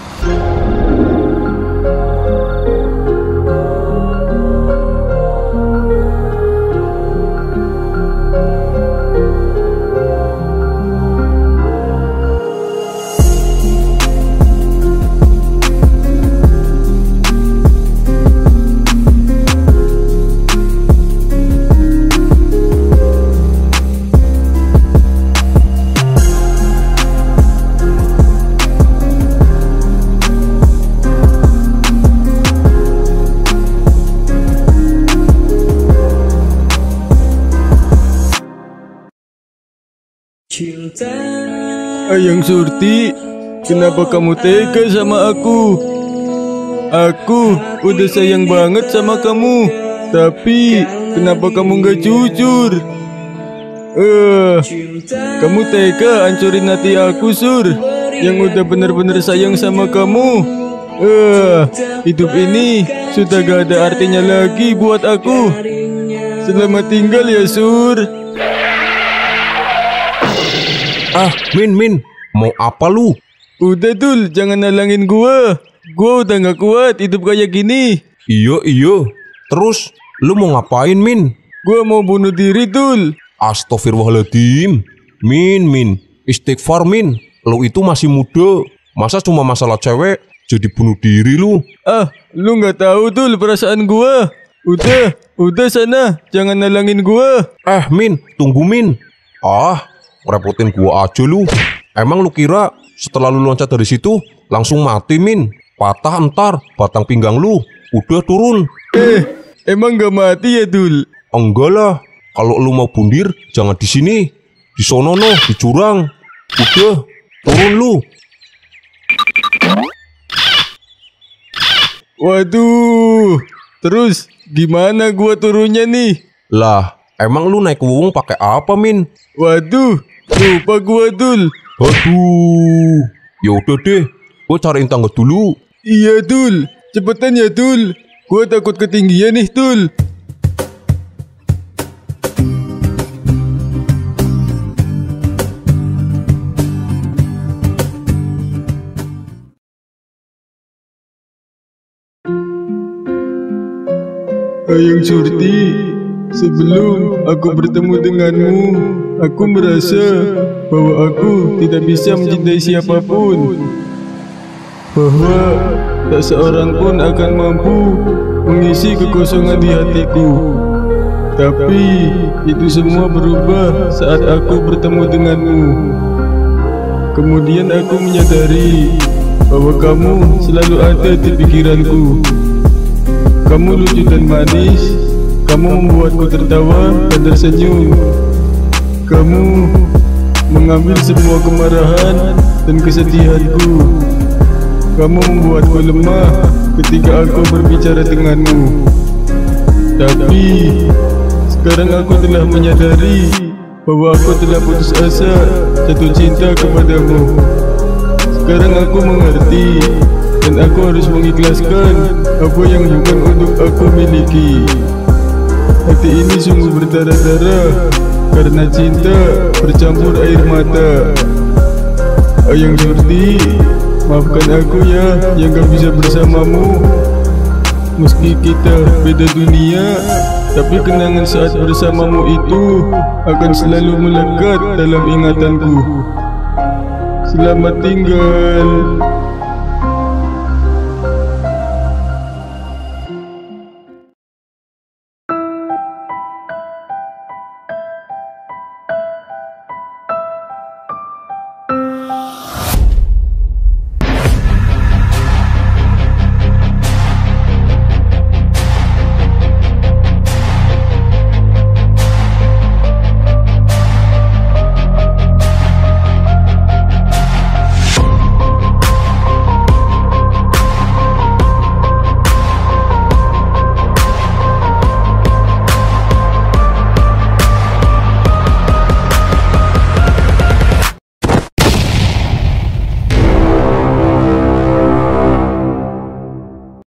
Ayang Surti, kenapa kamu tega sama aku? Aku udah sayang banget sama kamu, tapi kenapa kamu gak jujur? Kamu tega hancurin hati aku, Sur, yang udah bener-bener sayang sama kamu. Hidup ini sudah gak ada artinya lagi buat aku. Selamat tinggal ya, Sur. Min, mau apa lu? Udah, Dul, jangan nalangin gua. Gua udah gak kuat hidup kayak gini. Iya. Terus, lu mau ngapain, Min? Gua mau bunuh diri, Dul. Astagfirullahaladzim. Min, istighfar, Min. Lu itu masih muda. Masa cuma masalah cewek jadi bunuh diri lu? Lu gak tahu, Dul, perasaan gua. Udah sana, jangan nalangin gua. Min, tunggu, Min. Repotin gua aja lu. Emang lu kira setelah lu loncat dari situ langsung mati, Min? Patah entar batang pinggang lu udah turun. Emang gak mati ya, Dul? Enggak lah. Kalau lu mau bundir jangan di sini. Di sono noh, di jurang. Udah, turun lu. Waduh. Terus gimana gua turunnya nih? Lah, emang lu naik wuwung pakai apa, Min? Waduh, lupa gua, Dul. Aduh. Yaudah deh, gua cariin tangga dulu. Iya, Dul. Cepetan ya, Dul. Gua takut ketinggian nih, Dul. Ayang Surti, sebelum aku bertemu denganmu, aku merasa bahwa aku tidak bisa mencintai siapapun, bahwa tak seorang pun akan mampu mengisi kekosongan di hatiku. Tapi itu semua berubah saat aku bertemu denganmu. Kemudian aku menyadari bahwa kamu selalu ada di pikiranku. Kamu lucu dan manis, kamu membuatku tertawa dan tersenyum. Kamu mengambil semua kemarahan dan kesedihanku. Kamu membuatku lemah ketika aku berbicara denganmu. Tapi sekarang aku telah menyadari bahwa aku telah putus asa jatuh cinta kepadamu. Sekarang aku mengerti, dan aku harus mengikhlaskan apa yang bukan untuk aku miliki. Hati ini sungguh berdarah-darah karena cinta bercampur air mata. Ayang Surti, maafkan aku ya yang gak bisa bersamamu. Meski kita beda dunia, tapi kenangan saat bersamamu itu akan selalu melekat dalam ingatanku. Selamat tinggal.